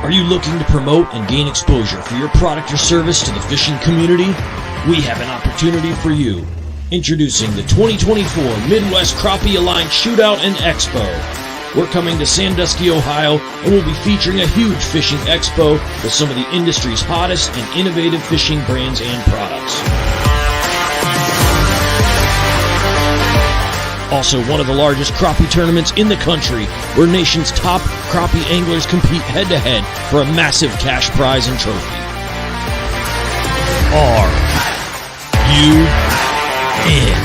Are you looking to promote and gain exposure for your product or service to the fishing community? We have an opportunity for you. Introducing the 2024 Midwest Crappie Alliance Shootout and Expo. We're coming to Sandusky, Ohio, and we'll be featuring a huge fishing expo with some of the industry's hottest and innovative fishing brands and products. Also, one of the largest crappie tournaments in the country, where nation's top crappie anglers compete head-to-head for a massive cash prize and trophy. Are you in?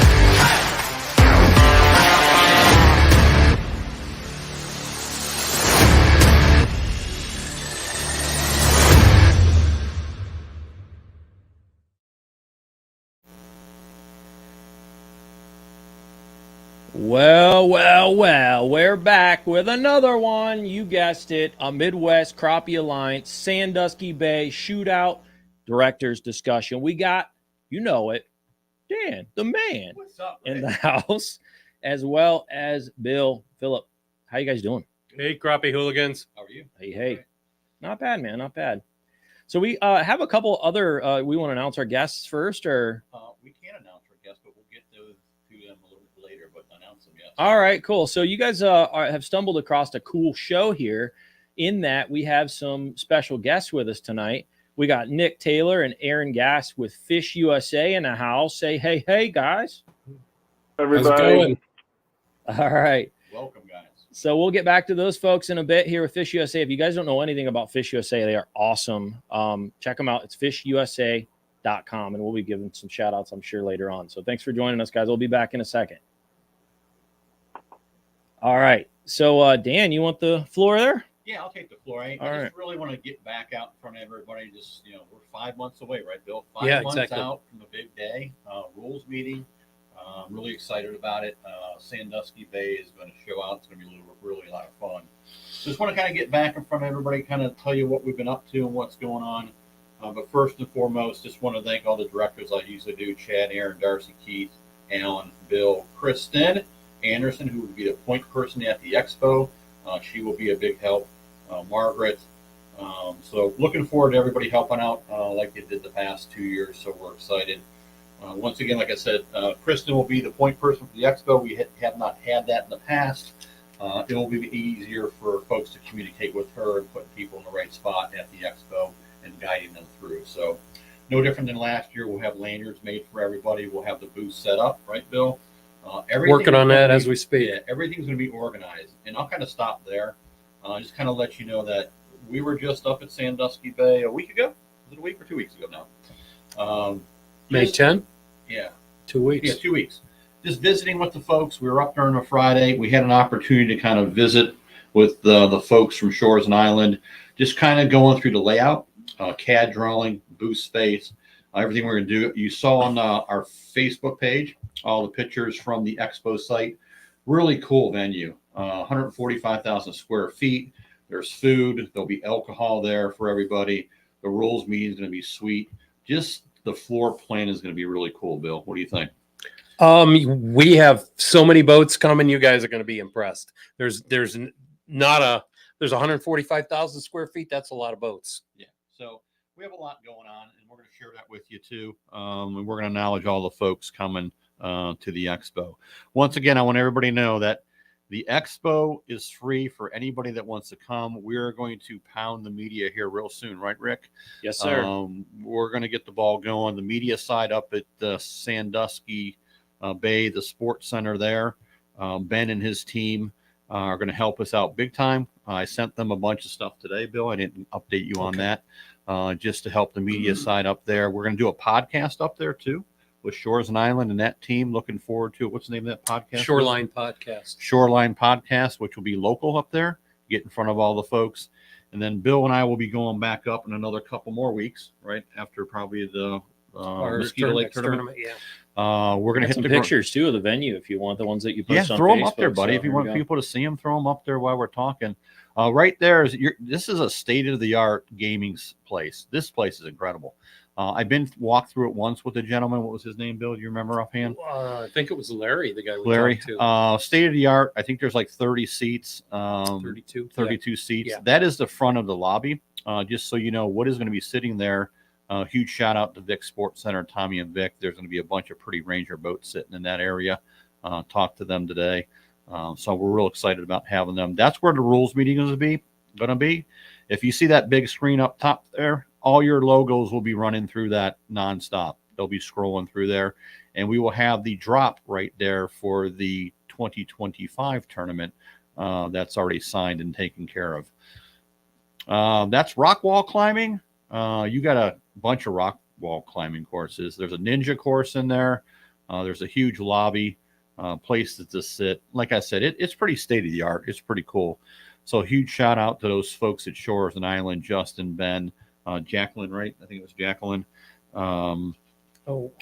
Well, we're back with another one. You guessed it, a Midwest Crappie Alliance Sandusky Bay Shootout Directors Discussion. We got, you know it, Dan, the man, what's up, in the house, as well as Bill. Phillip, how you guys doing? Hey, Crappie hooligans. How are you? Hey. Not bad, man, not bad. So we have a couple other, we want to announce our guests first, or? We can't announce our guests, but we'll get to them a little bit later, but announce them, yes. All right, cool. So you guys have stumbled across a cool show here in that we have some special guests with us tonight. We got Nick Taylor and Aaron Gass with Fish USA in the house. Say hey, guys. Everybody. How's it going? All right. Welcome, guys. So we'll get back to those folks in a bit here with Fish USA. If you guys don't know anything about Fish USA, they are awesome. Check them out. It's fishusa.com, and we'll be giving some shout outs, I'm sure, later on. So thanks for joining us, guys. We'll be back in a second. All right. So, Dan, you want the floor there? Yeah, I'll take the floor. I just really want to get back out in front of everybody. Just, we're 5 months away, right, Bill? 5 months out from the big day, rules meeting. I'm really excited about it. Sandusky Bay is going to show out. It's going to be really a lot of fun. Just want to kind of get back in front of everybody, kind of tell you what we've been up to and what's going on. But first and foremost, just want to thank all the directors I usually do: Chad, Aaron, Darcy, Keith, Alan, Bill, Kristen Anderson, who will be the point person at the expo. She will be a big help. Margaret. So looking forward to everybody helping out like they did the past 2 years. So we're excited. Once again, like I said, Kristen will be the point person for the expo. We have not had that in the past. It will be easier for folks to communicate with her and put people in the right spot at the expo and guiding them through. So no different than last year. We'll have lanyards made for everybody. We'll have the booth set up, right, Bill? Working on that as we speak. Yeah, everything's going to be organized. And I'll kind of stop there. Just kind of let you know that we were just up at Sandusky Bay a week ago. Was it a week or 2 weeks ago now? May 10? Yeah. 2 weeks. Yeah, 2 weeks. Just visiting with the folks. We were up there on a Friday. We had an opportunity to kind of visit with the folks from Shores and Island, just kind of going through the layout, CAD drawing, booth space, everything we're going to do. You saw on our Facebook page all the pictures from the expo site. Really cool venue, 145,000 square feet. There's food. There'll be alcohol there for everybody. The rules meeting is going to be sweet. Just the floor plan is going to be really cool, Bill. What do you think? We have so many boats coming. You guys are going to be impressed. There's 145,000 square feet. That's a lot of boats. Yeah. So we have a lot going on, and we're going to share that with you too. And we're going to acknowledge all the folks coming to the expo. Once again, I want everybody to know that the expo is free for anybody that wants to come. We're going to pound the media here real soon, right, Rick? Yes, sir. We're going to get the ball going. The media side up at Sandusky Bay, the sports center there. Ben and his team are going to help us out big time. I sent them a bunch of stuff today, Bill. I didn't update you on that, just to help the media side up there. We're going to do a podcast up there too with Shores and Island and that team. Looking forward to it. What's the name of that podcast? Shoreline Podcast. Shoreline Podcast, which will be local up there, get in front of all the folks. And then Bill and I will be going back up in another couple more weeks, right after probably the Mosquito Lake tournament. Yeah. We're going to hit some the pictures too of the venue if you want, the ones that you post on throw them Facebook, up there, buddy. So if you want people to see them, throw them up there while we're talking. Right there is this is a state-of-the-art gaming place. This place is incredible. I've walked through it once with a gentleman. What was his name, Bill? Do you remember offhand? I think it was Larry, the guy we Larry. talked to. State-of-the-art. I think there's like 30 seats. 32 seats. Yeah. That is the front of the lobby. just so you know what is going to be sitting there. Huge shout out to Vic Sports Center, Tommy and Vic. There's going to be a bunch of pretty Ranger boats sitting in that area. Talked to them today. So we're real excited about having them. That's where the rules meeting is going to be. If you see that big screen up top there, all your logos will be running through that nonstop. They'll be scrolling through there, and we will have the drop right there for the 2025 tournament. That's already signed and taken care of. That's rock wall climbing. You got a bunch of rock wall climbing courses. There's a ninja course in there. There's a huge lobby, places to sit. Like I said, it's pretty state of the art. It's pretty cool. So huge shout out to those folks at Shores and Island, Justin, Ben, Jacqueline, right? I think it was Jacqueline. Who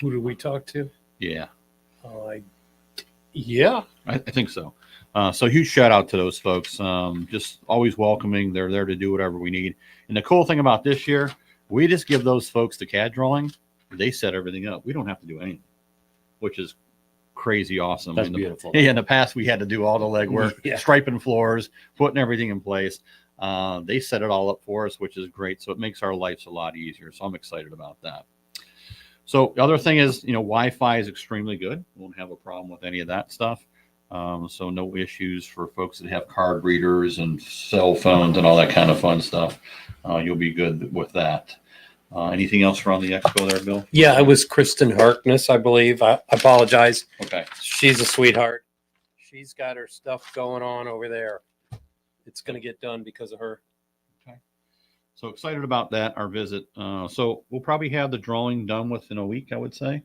did we talk to? Yeah. Yeah. I think so. So huge shout out to those folks. Just always welcoming. They're there to do whatever we need. And the cool thing about this year, we just give those folks the CAD drawing. They set everything up. We don't have to do anything, which is crazy awesome. That's beautiful. In the past, we had to do all the legwork, striping floors, putting everything in place. They set it all up for us, which is great. So it makes our lives a lot easier. So I'm excited about that. So the other thing is, Wi-Fi is extremely good. Won't have a problem with any of that stuff. So no issues for folks that have card readers and cell phones and all that kind of fun stuff. You'll be good with that. Anything else around the expo there, Bill? Yeah, it was Kristen Harkness, I believe. I apologize. Okay. She's a sweetheart. She's got her stuff going on over there. It's going to get done because of her. Okay. So excited about that, our visit. So we'll probably have the drawing done within a week, I would say.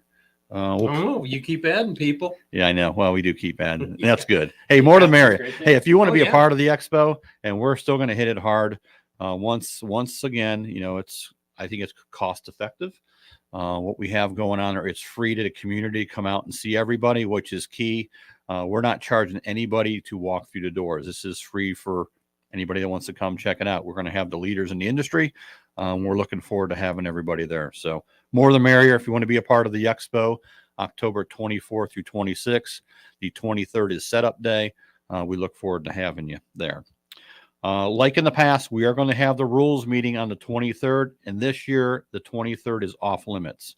You keep adding people. Yeah, I know. Well, we do keep adding. That's good. Hey, more the merrier. Hey, if you want to be a part of the expo, and we're still going to hit it hard, once again, I think it's cost effective. What we have going on there, it's free to the community to come out and see everybody, which is key. We're not charging anybody to walk through the doors. This is free for anybody that wants to come check it out. We're going to have the leaders in the industry. We're looking forward to having everybody there. So more the merrier. If you want to be a part of the expo, October 24th through 26th. The 23rd is setup day. We look forward to having you there. Like in the past, we are going to have the rules meeting on the 23rd, and this year the 23rd is off limits.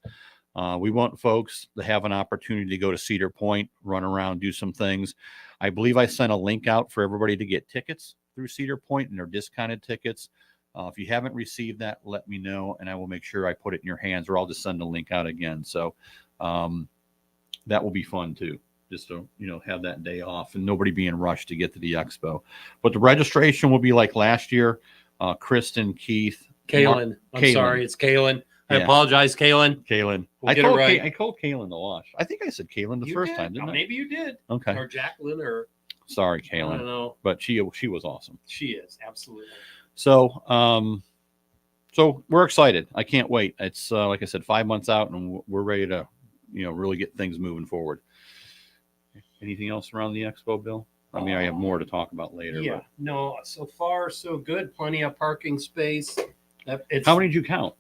We want folks to have an opportunity to go to Cedar Point, run around, do some things. I believe I sent a link out for everybody to get tickets through Cedar Point, and they're discounted tickets. If you haven't received that, let me know, and I will make sure I put it in your hands, or I'll just send the link out again. So that will be fun too, just to have that day off and nobody being rushed to get to the expo. But the registration will be like last year. Kristen, Keith, Kaylin. Sorry, it's Kaylin. I apologize, Kaylin. We'll I called Kaylin the wash. I think I said Kaylin the first time, didn't I? Maybe you did. Okay. Or Jacqueline, or sorry, Kaylin. I don't know. But she was awesome. She is, absolutely. So so we're excited. I can't wait. It's like I said, 5 months out, and we're ready to really get things moving forward. Anything else around the expo, Bill? I mean, I have more to talk about later. Yeah, no, so far so good. Plenty of parking space. How many did you count?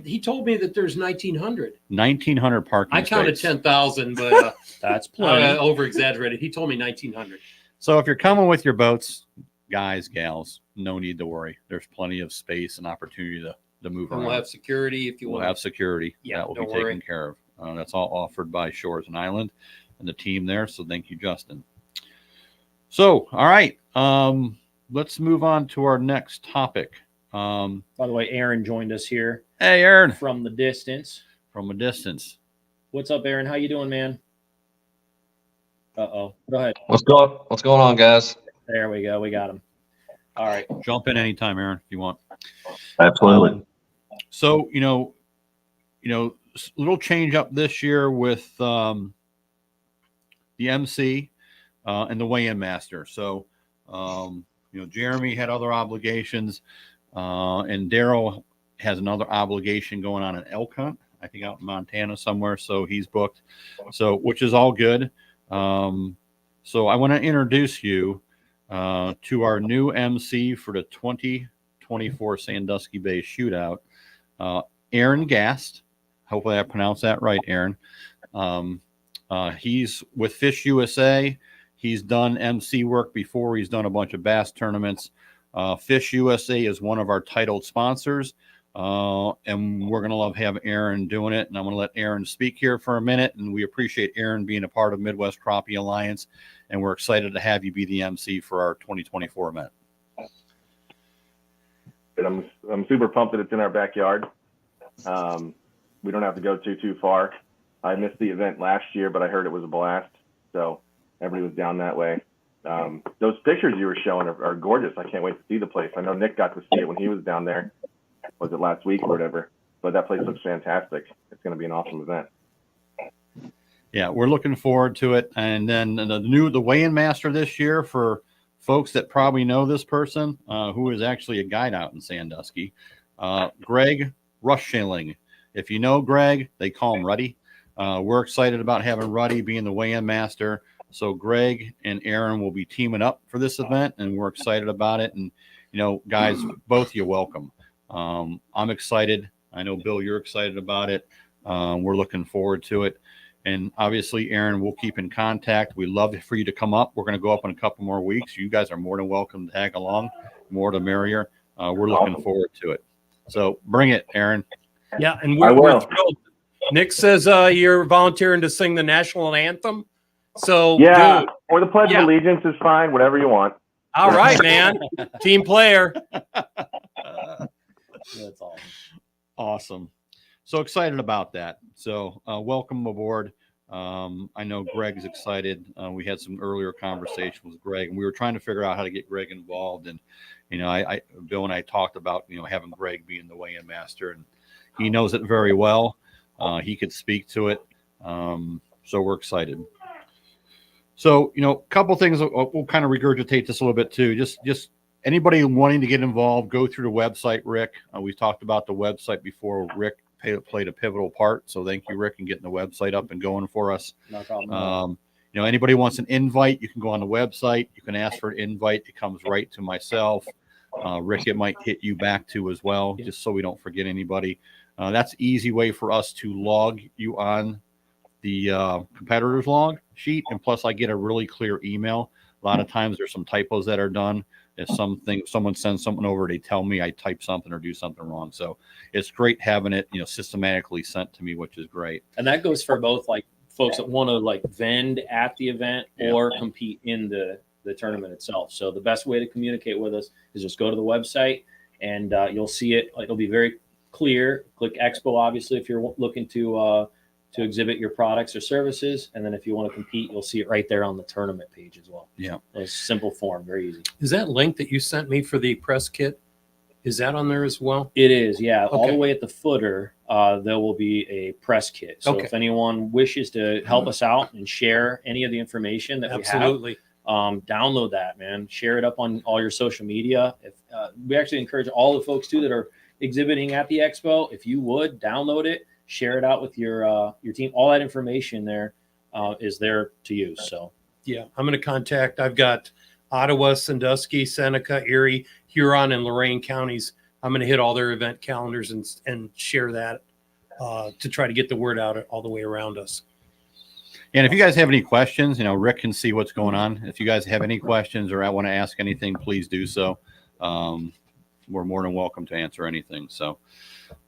He told me that there's 1,900. 1,900 parking I counted spaces. 10,000, but that's plenty. Over exaggerated. He told me 1,900. So if you're coming with your boats, guys, gals, no need to worry. There's plenty of space and opportunity to move around. We'll have security if you want. We'll have security. Yeah, that will be taken care of. That's all offered by Shores and Island and the team there. So thank you, Justin. So, all right. Let's move on to our next topic. By the way, Aaron joined us here. Hey, Aaron. From the distance. From a distance. What's up, Aaron? How you doing, man? Uh-oh. Go ahead. What's going on, guys? There we go. We got him. All right. Jump in anytime, Aaron, if you want. Absolutely. So, little change up this year with the MC and the weigh-in master. So, Jeremy had other obligations, and Daryl has another obligation going on in elk hunt, I think out in Montana somewhere. So he's booked. So, which is all good. So I want to introduce you to our new MC for the 2024 Sandusky Bay Shootout, Aaron Gast. Hopefully I pronounced that right, Aaron. He's with Fish USA. He's done MC work before. He's done a bunch of bass tournaments. Fish USA is one of our titled sponsors. And we're going to love having Aaron doing it. And I'm going to let Aaron speak here for a minute. And we appreciate Aaron being a part of Midwest Crappie Alliance. And we're excited to have you be the MC for our 2024 event. I'm super pumped that it's in our backyard. We don't have to go too far. I missed the event last year, but I heard it was a blast. So everybody was down that way. Those pictures you were showing are gorgeous. I can't wait to see the place. I know Nick got to see it when he was down there. Was it last week or whatever? But that place looks fantastic. It's going to be an awesome event. Yeah, we're looking forward to it. And then the weigh-in master this year, for folks that probably know this person, who is actually a guide out in Sandusky, Greg Rushling. If you know Greg, they call him Ruddy. We're excited about having Ruddy being the weigh-in master. So Greg and Aaron will be teaming up for this event, and we're excited about it. And, guys, both of you welcome. I'm excited. I know, Bill, you're excited about it. We're looking forward to it. And obviously, Aaron, we'll keep in contact. We'd love for you to come up. We're going to go up in a couple more weeks. You guys are more than welcome to tag along. More the merrier. We're looking forward to it. So bring it, Aaron. Yeah, and we're thrilled. Nick says you're volunteering to sing the national anthem. So, yeah, dude, or the Pledge of Allegiance is fine, whatever you want. All right, man. Team player. That's awesome. Awesome. So excited about that. So welcome aboard. I know Greg's excited. We had some earlier conversations with Greg, and we were trying to figure out how to get Greg involved. And, Bill and I talked about, having Greg being the weigh-in master, and he knows it very well. He could speak to it. So we're excited. So, a couple things, we'll kind of regurgitate this a little bit too. Just anybody wanting to get involved, go through the website, Rick. We talked about the website before. Rick played a pivotal part. So thank you, Rick, in getting the website up and going for us. No problem. Anybody wants an invite, you can go on the website. You can ask for an invite. It comes right to myself. Rick, it might hit you back to as well, just so we don't forget anybody. That's an easy way for us to log you on the competitors log sheet. And plus, I get a really clear email. A lot of times there's some typos that are done. If someone sends something over, they tell me I type something or do something wrong. So it's great having it, systematically sent to me, which is great. And that goes for both like folks that want to vend at the event or compete in the tournament itself. So the best way to communicate with us is just go to the website, and you'll see it. It'll be very clear. Click Expo, obviously, if you're looking to exhibit your products or services. And then if you want to compete, you'll see it right there on the tournament page as well. Yeah. It's simple form, very easy. Is that link that you sent me for the press kit, is that on there as well? It is, yeah. Okay. All the way at the footer, there will be a press kit. So if anyone wishes to help us out and share any of the information that Absolutely. we have, download that, man. Share it up on all your social media. If we actually encourage all the folks too that are exhibiting at the expo, if you would download it, share it out with your team. All that information there is there to use. So yeah, I'm going to contact. I've got Ottawa, Sandusky, Seneca, Erie, Huron, and Lorain counties. I'm going to hit all their event calendars and share that to try to get the word out all the way around us. And if you guys have any questions, Rick can see what's going on. If you guys have any questions or I want to ask anything, please do so. We're more than welcome to answer anything. So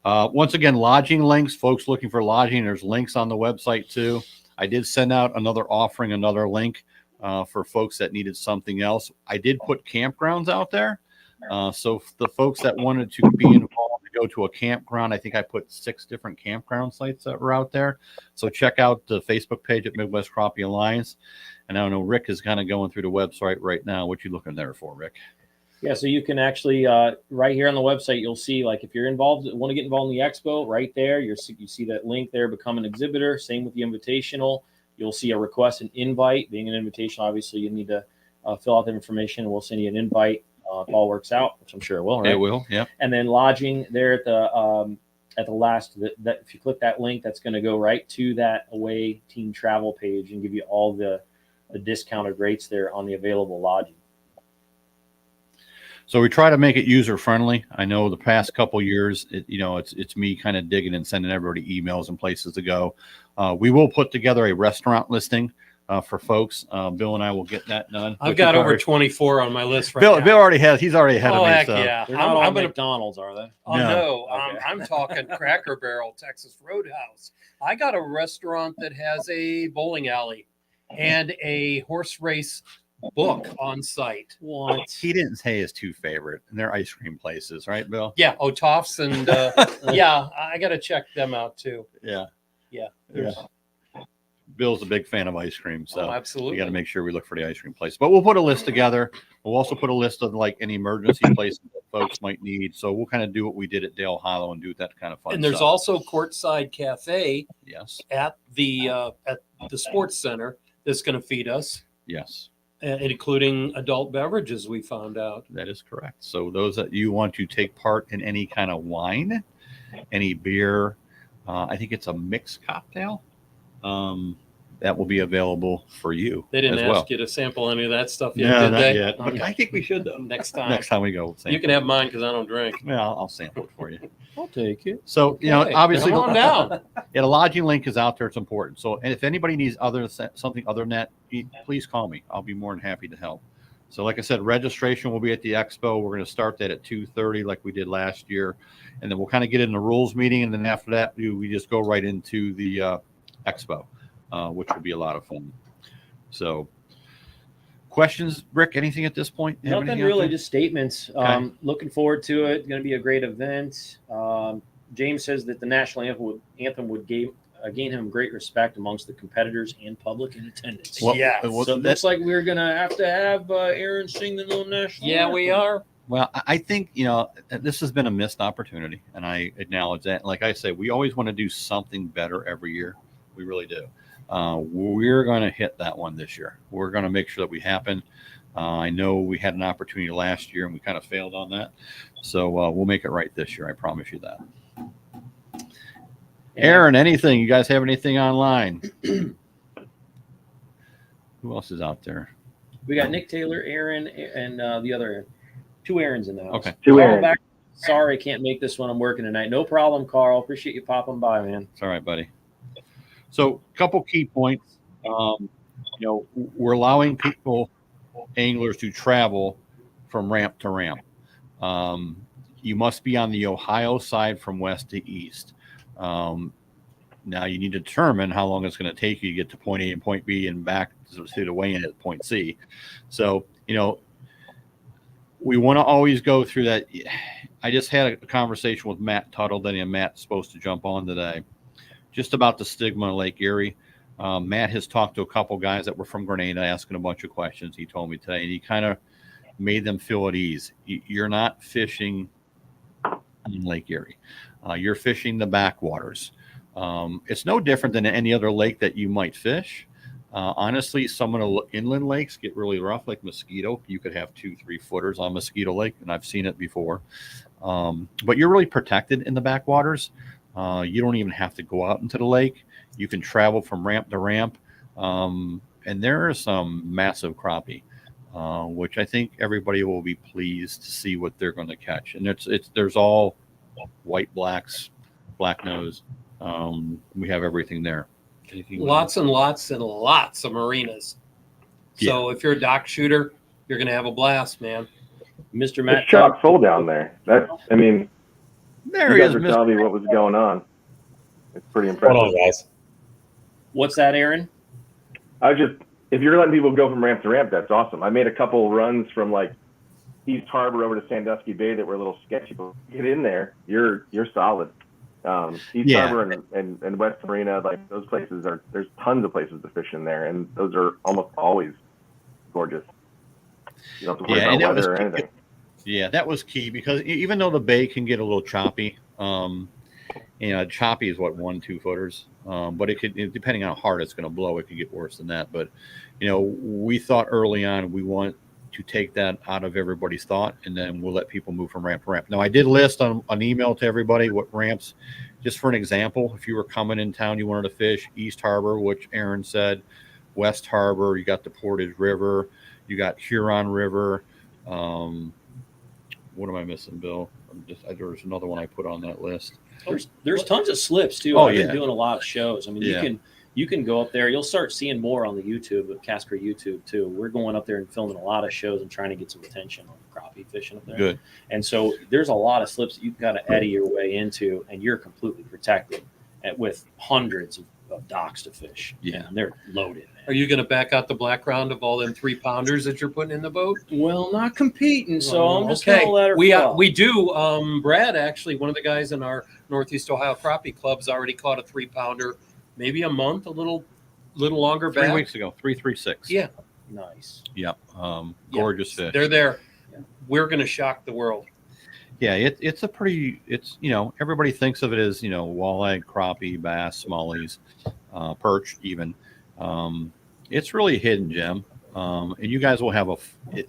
once again, lodging links, folks looking for lodging, there's links on the website too. I did send out another link for folks that needed something else. I did put campgrounds out there. So the folks that wanted to be involved to go to a campground, I think I put 6 different campground sites that were out there. So check out the Facebook page at Midwest Crappie Alliance. And I don't know, Rick is kind of going through the website right now. What you looking there for, Rick? yeah, so you can actually right here on the website, you'll see want to get involved in the expo, right there. You see that link there, become an exhibitor. Same with the invitational. You'll see a request an invite. Being an invitation, obviously, you need to fill out the information. We'll send you an invite if all works out, which I'm sure it will. Right? It will, yeah. And then lodging there at the last. That if you click that link, that's going to go right to that away team travel page and give you all the discounted rates there on the available lodging. So we try to make it user friendly. I know the past couple years, it's me kind of digging and sending everybody emails and places to go. We will put together a restaurant listing for folks. Bill and I will get that done. I've got over 24 on my list right Bill, now. Bill already has. He's already ahead Oh, of me. heck So. yeah. They're not all I'm gonna, McDonald's, are they? oh, No. no. Okay. I'm talking Cracker Barrel, Texas Roadhouse. I got a restaurant that has a bowling alley and a horse race book on site. What? He didn't say his two favorite, and they're ice cream places, right, Bill? Yeah, O'Toff's and yeah, I got to check them out too. Yeah. Yeah. Yeah. Bill's a big fan of ice cream, so Oh, absolutely. we got to make sure we look for the ice cream place. But we'll put a list together. We'll also put a list of like any emergency places that folks might need. So we'll kind of do what we did at Dale Hollow and do that kind of fun And there's stuff. also Courtside Cafe Yes. at the sports center that's going to feed us, Yes. including adult beverages. We found out. That is correct. So those that you want to take part in any kind of wine, any beer, I think it's a mixed cocktail. That will be available for you. They didn't as ask well. you to sample any of that stuff yet, No, did not they? yet. But I think we should though. Next time. Next time we go, we'll sample. You can have mine because I don't drink. Yeah, I'll sample it for you. I'll take it. So Okay, obviously, come on down. Yeah, the lodging link is out there. It's important. So, and if anybody needs something other than that, please call me. I'll be more than happy to help. So, like I said, registration will be at the expo. We're going to start that at 2:30, like we did last year, and then we'll kind of get in the rules meeting, and then after that, we just go right into the expo, which will be a lot of fun. So, questions, Rick? Anything at this point? Have Nothing anything out really, there? just statements. Okay. Looking forward to it. Going to be a great event. James says that the national anthem would gain him great respect amongst the competitors and public in attendance. Well, Yeah. well, So it looks like we're going to have Aaron sing the little national Yeah, anthem. we are. Well, I think, this has been a missed opportunity, and I acknowledge that. Like I say, we always want to do something better every year. We really do. We're going to hit that one this year. We're going to make sure that we happen. I know we had an opportunity last year, and we kind of failed on that. So we'll make it right this year. I promise you that. Aaron, anything? You guys have anything online? Who else is out there? We got Nick Taylor, Aaron, and the other Aaron. Two Aarons in the house. Okay. Two Carl Aarons. back. Sorry, can't make this one. I'm working tonight. No problem, Carl. Appreciate you popping by, man. It's all right, buddy. So, a couple key points. We're allowing anglers to travel from ramp to ramp. You must be on the Ohio side from west to east. Now you need to determine how long it's going to take you to get to point A and point B and back to the weigh-in at point C. So, we want to always go through that. I just had a conversation with Matt Tuttle, and Matt's supposed to jump on today, just about the stigma in Lake Erie. Matt has talked to a couple guys that were from Grenada asking a bunch of questions, he told me today, and he kind of made them feel at ease. You're not fishing in Lake Erie. You're fishing the backwaters. It's no different than any other lake that you might fish. Honestly, some of the inland lakes get really rough, like Mosquito. You could have 2-3 footers on Mosquito Lake, and I've seen it before. But you're really protected in the backwaters. You don't even have to go out into the lake. You can travel from ramp to ramp. And there are some massive crappie, which I think everybody will be pleased to see what they're going to catch. And there's all white blacks, black nose. We have everything there. Lots and lots and lots of marinas. So if you're a dock shooter, you're going to have a blast, man. Mr. Matt. It's chock full down there. There You he guys is, were Mr. telling me what was going on. It's pretty impressive. Hold on, guys. What's that, Aaron? If you're letting people go from ramp to ramp, that's awesome. I made a couple runs from like East Harbor over to Sandusky Bay that were a little sketchy, but get in there, you're solid. East Harbor and West Marina, like those places there's tons of places to fish in there, and those are almost always gorgeous. You don't have to worry about weather or anything. Yeah, that was key because even though the bay can get a little choppy, choppy is 1-2 footers, but it could, depending on how hard it's going to blow, it could get worse than that. But we thought early on we want to take that out of everybody's thought, and then we'll let people move from ramp to ramp. Now, I did list on an email to everybody what ramps, just for an example. If you were coming in town, you wanted to fish East Harbor, which Aaron said, West Harbor, you got the Portage River, you got Huron River. What am I missing, Bill? There's another one I put on that list. There's tons of slips too. Oh, I've been yeah. doing a lot of shows. I mean, Yeah. you can go up there. You'll start seeing more on the YouTube, with Casper YouTube too. We're going up there and filming a lot of shows and trying to get some attention on crappie fishing up there. Good. And so there's a lot of slips that you've got to eddy your way into, and you're completely protected with hundreds of docks to fish. Yeah. And they're loaded. Are you going to back out the black round of all them 3-pounders that you're putting in the boat? Well, not competing, so I'm just going to let her We flow. we do. Brad, actually, one of the guys in our Northeast Ohio Crappie Club's already caught a 3-pounder, maybe a month, a little longer 3 back. weeks ago, 336. Yeah, Nice. Yep. Gorgeous fish. they're there. Yeah. We're going to shock the world. Yeah, it's a pretty, it's, everybody thinks of it as, walleye, crappie, bass, smallies, perch even. It's really a hidden gem. And you guys will have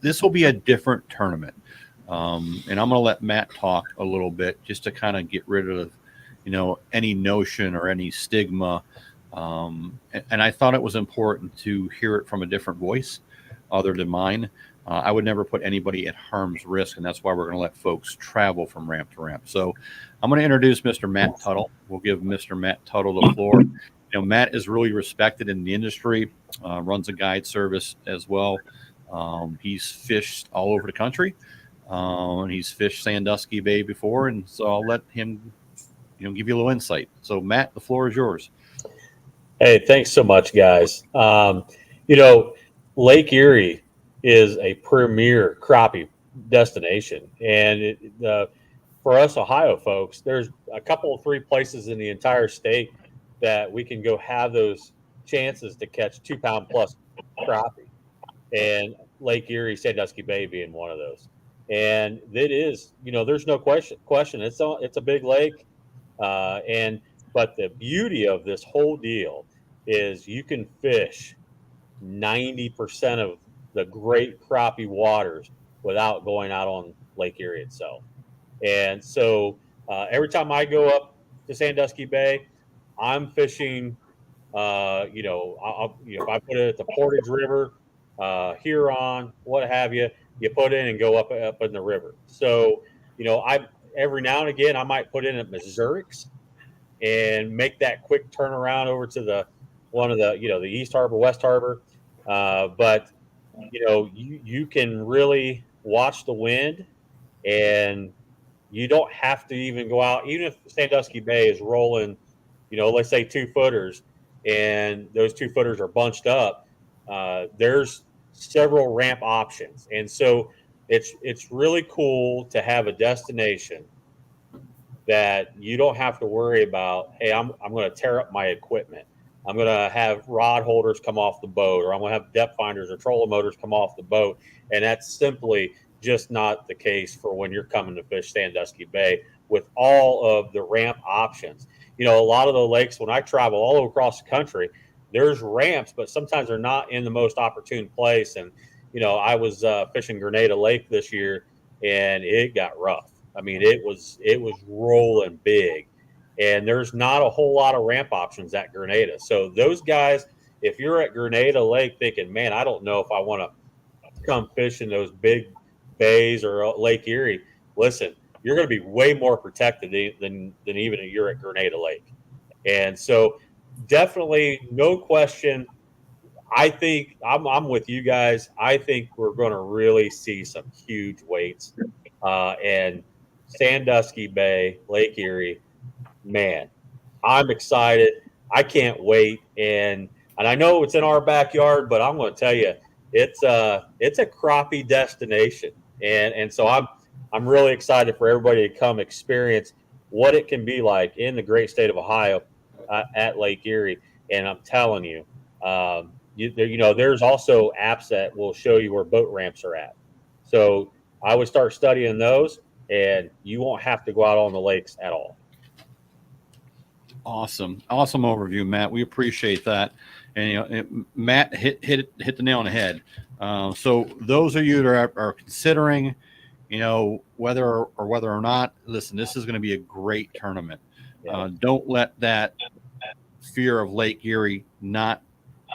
this will be a different tournament. And I'm going to let Matt talk a little bit just to kind of get rid of, any notion or any stigma. And I thought it was important to hear it from a different voice other than mine. I would never put anybody at harm's risk, and that's why we're going to let folks travel from ramp to ramp. So I'm going to introduce Mr. Matt Tuttle. We'll give Mr. Matt Tuttle the floor. Matt is really respected in the industry, runs a guide service as well. He's fished all over the country, and he's fished Sandusky Bay before, and so I'll let him, give you a little insight. So, Matt, the floor is yours. Hey, thanks so much, guys. Lake Erie is a premier crappie destination, and for us Ohio folks, there's a couple of 3 places in the entire state that we can go have those chances to catch 2-pound plus crappie, and Lake Erie, Sandusky Bay being one of those. And it is, there's no question. It's a big lake, but the beauty of this whole deal is you can fish 90% of the great crappie waters without going out on Lake Erie itself. And so every time I go up to Sandusky Bay, I'm fishing, if I put it at the Portage River, Huron, what have you, you put in and go up in the river. So, every now and again, I might put in at Missouri's and make that quick turnaround over to one of the East Harbor, West Harbor. But you can really watch the wind, and you don't have to even go out. Even if Sandusky Bay is rolling, let's say 2-footers, and those 2-footers are bunched up, there's several ramp options. And so it's really cool to have a destination that you don't have to worry about, hey, I'm going to tear up my equipment. I'm going to have rod holders come off the boat, or I'm going to have depth finders or trolling motors come off the boat. And that's simply just not the case for when you're coming to fish Sandusky Bay with all of the ramp options. A lot of the lakes, when I travel all across the country, there's ramps, but sometimes they're not in the most opportune place. And, I was fishing Grenada Lake this year, and it got rough. I mean, it was rolling big. And there's not a whole lot of ramp options at Grenada. So those guys, if you're at Grenada Lake thinking, man, I don't know if I want to come fish in those big bays or Lake Erie, listen, you're going to be way more protected than even if you're at Grenada Lake. And so definitely, no question, I think I'm with you guys. I think we're going to really see some huge weights. And Sandusky Bay, Lake Erie, man, I'm excited. I can't wait. And I know it's in our backyard, but I'm going to tell you, it's a crappie destination. And so I'm really excited for everybody to come experience what it can be like in the great state of Ohio at Lake Erie. And I'm telling you, there's also apps that will show you where boat ramps are at. So I would start studying those, and you won't have to go out on the lakes at all. Awesome overview, Matt. We appreciate that. And Matt hit the nail on the head. So those of you that are considering, whether or not, listen, this is going to be a great tournament. Yeah. Don't let that fear of Lake Erie not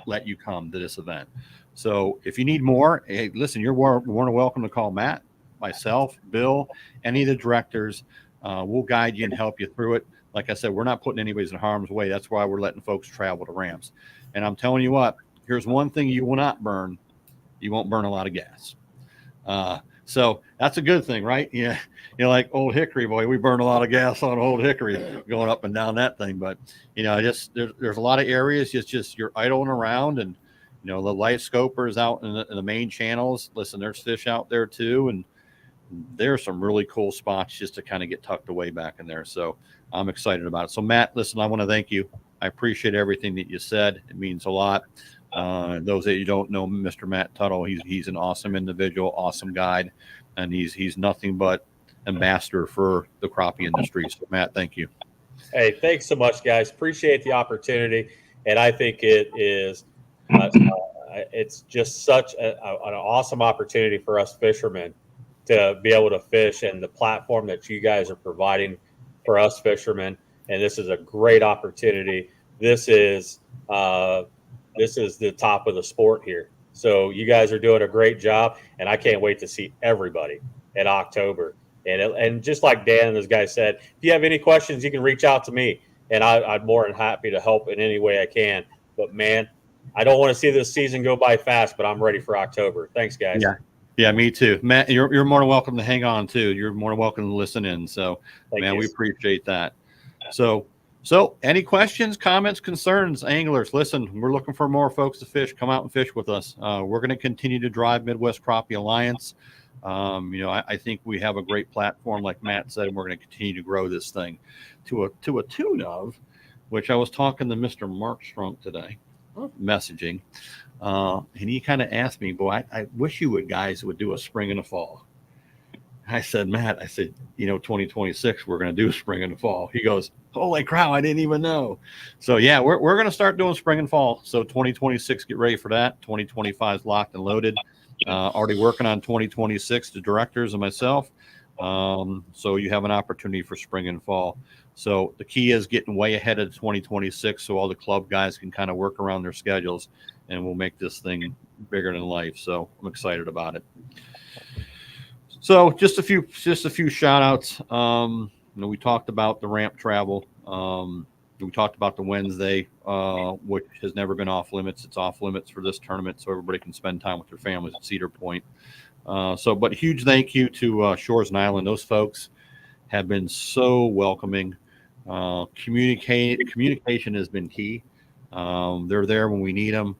let you come to this event. So if you need more, hey, listen, you're more than welcome to call Matt, myself, Bill, any of the directors. We'll guide you and help you through it. like I said, we're not putting anybody's in harm's way. That's why we're letting folks travel to ramps. And I'm telling you what, here's one thing you will not burn. You won't burn a lot of gas. So that's a good thing, right? Yeah. Like Old Hickory, boy, we burn a lot of gas on Old Hickory going up and down that thing. But, just there's a lot of areas, just you're idling around, and, the light scopers out in the main channels. Listen, there's fish out there too. And there's some really cool spots just to kind of get tucked away back in there. So I'm excited about it. So Matt, listen, I want to thank you. I appreciate everything that you said. It means a lot. Those that you don't know, Mr. Matt Tuttle, he's an awesome individual, awesome guide, and he's nothing but ambassador for the crappie industry. So Matt, thank you. Hey, thanks so much, guys. Appreciate the opportunity, and I think it is it's just such an awesome opportunity for us fishermen to be able to fish, and the platform that you guys are providing for us fishermen. And this is a great opportunity. This is the top of the sport here. So you guys are doing a great job, and I can't wait to see everybody in October. And just like Dan and those guys said, if you have any questions, you can reach out to me, and I'm more than happy to help in any way I can. But man, I don't want to see this season go by fast, but I'm ready for October. Thanks, guys. Yeah, me too. Matt, you're more than welcome to hang on too. You're more than welcome to listen in. So, Thank you. We appreciate that. So any questions, comments, concerns, anglers? Listen, we're looking for more folks to fish. Come out and fish with us. We're going to continue to drive Midwest Crappie Alliance. I think we have a great platform, like Matt said, and we're going to continue to grow this thing to a tune of, which I was talking to Mr. Mark Strunk today, messaging. And he kind of asked me, boy, I wish you guys would do a spring and a fall. I said, Matt, 2026, we're going to do spring and fall. He goes, holy cow, I didn't even know. So yeah, we're going to start doing spring and fall. So 2026, get ready for that. 2025 is locked and loaded. Already working on 2026, the directors and myself. So you have an opportunity for spring and fall. So the key is getting way ahead of 2026 so all the club guys can kind of work around their schedules, and we'll make this thing bigger than life. So I'm excited about it. So just a few shout outs. We talked about the ramp travel. We talked about the Wednesday, which has never been off limits. It's off limits for this tournament, so everybody can spend time with their families at Cedar Point. But huge thank you to Shores and Island. Those folks have been so welcoming. Communication has been key. They're there when we need them,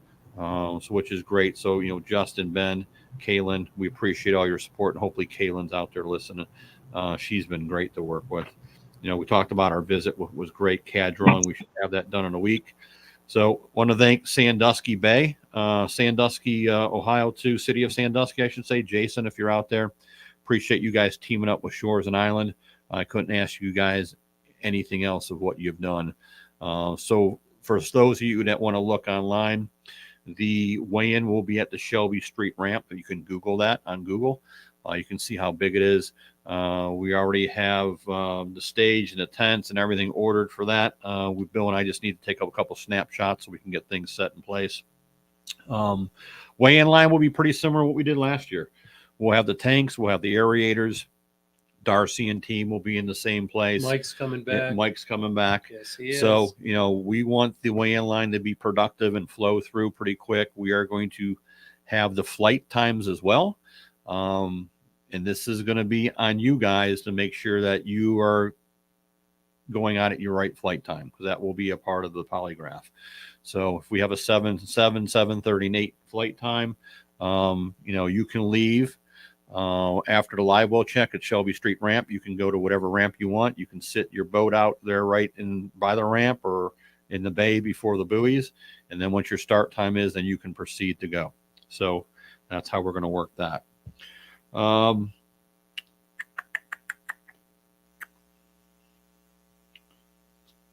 which is great. So, Justin, Ben, Kaylin, we appreciate all your support, and hopefully Kaylin's out there listening. She's been great to work with. We talked about our visit was great. CAD drawing, we should have that done in a week. So want to thank Sandusky Bay, Sandusky, Ohio, to City of Sandusky, I should say. Jason, if you're out there, appreciate you guys teaming up with Shores and Island. I couldn't ask you guys anything else of what you've done. So for those of you that want to look online, the weigh-in will be at the Shelby Street ramp. You can Google that on Google. You can see how big it is. We already have the stage and the tents and everything ordered for that. Bill and I just need to take a couple snapshots so we can get things set in place. Weigh-in line will be pretty similar to what we did last year. We'll have the tanks. We'll have the aerators. Darcy and team will be in the same place. Mike's coming back. Mike's coming back. Yes, he is. So, we want the weigh-in line to be productive and flow through pretty quick. We are going to have the flight times as well. And this is going to be on you guys to make sure that you are going out at your right flight time, because that will be a part of the polygraph. So if we have a 7:30, and 8 flight time, you can leave after the live well check at Shelby Street ramp. You can go to whatever ramp you want. You can sit your boat out there right in by the ramp or in the bay before the buoys. And then once your start time is, then you can proceed to go. So that's how we're going to work that.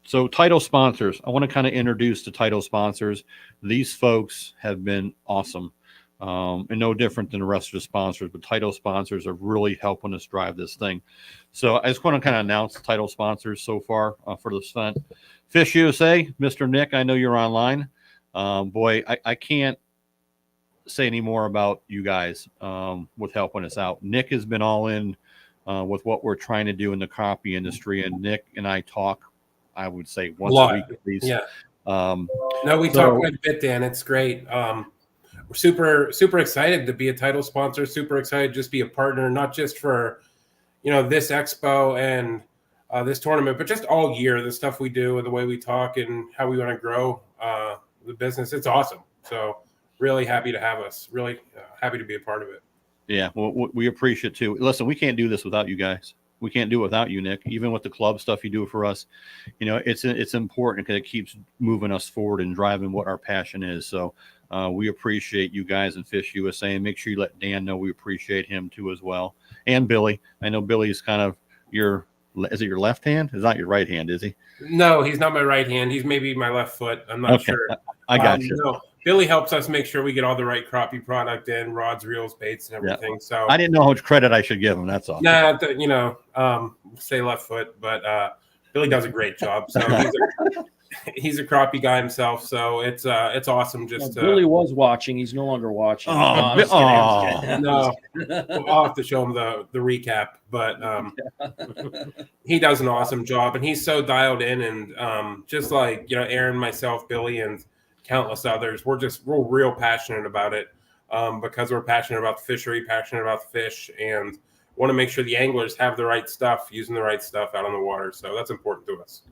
So title sponsors, I want to kind of introduce the title sponsors. These folks have been awesome, and no different than the rest of the sponsors, but title sponsors are really helping us drive this thing. So I just want to kind of announce the title sponsors so far for this event. Fish USA, Mr. Nick, I know you're online. Boy, I can't say any more about you guys with helping us out. Nick has been all in with what we're trying to do in the crappie industry, and Nick and I talk I would say A once a lot. week at least. Yeah. Um, No, we So- talk quite a bit, Dan. It's great. We're super excited to be a title sponsor. Super excited to just be a partner, not just for this expo and this tournament, but just all year. The stuff we do and the way we talk and how we want to grow the business. It's awesome. So really happy to have us. Really happy to be a part of it. Yeah, well, we appreciate it too. Listen, we can't do this without you guys. We can't do it without you, Nick. Even with the club stuff you do for us, it's important because it keeps moving us forward and driving what our passion is. So we appreciate you guys and Fish USA, and make sure you let Dan know we appreciate him too as well, and Billy. I know Billy's kind of is it your left hand? It's not your right hand, is he? No, he's not my right hand. He's maybe my left foot. I'm not sure. I got you. No, Billy helps us make sure we get all the right crappie product in, rods, reels, baits, and everything. Yeah. So I didn't know how much credit I should give him. That's all. nah, say left foot, but Billy does a great job. So he's a crappie guy himself. So it's awesome. Just Billy was watching. He's no longer watching. Oh, I'm just kidding, I'm just kidding. no, I'll have to show him the recap, but he does an awesome job, and he's so dialed in, and just like Aaron, myself, Billy, and countless others, we're real passionate about it because we're passionate about the fishery, passionate about the fish, and want to make sure the anglers have the right stuff, using the right stuff out on the water. So that's important to us.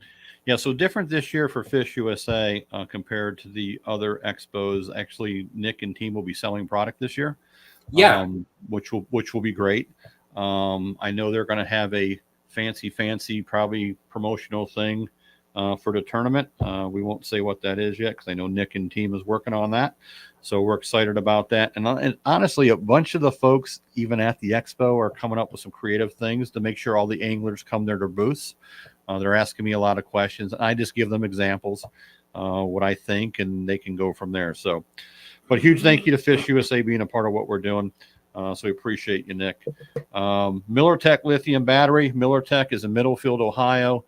Yeah, so different this year for Fish USA compared to the other expos. Actually, Nick and team will be selling product this year. Yeah, which will be great. I know they're going to have a fancy, probably promotional thing for the tournament. We won't say what that is yet because I know Nick and team is working on that. So we're excited about that. And honestly, a bunch of the folks, even at the expo, are coming up with some creative things to make sure all the anglers come there to booths. They're asking me a lot of questions. I just give them examples, what I think, and they can go from there. So, but huge thank you to Fish USA being a part of what we're doing. So we appreciate you, Nick. Miller Tech Lithium Battery. Miller Tech is in Middlefield, Ohio.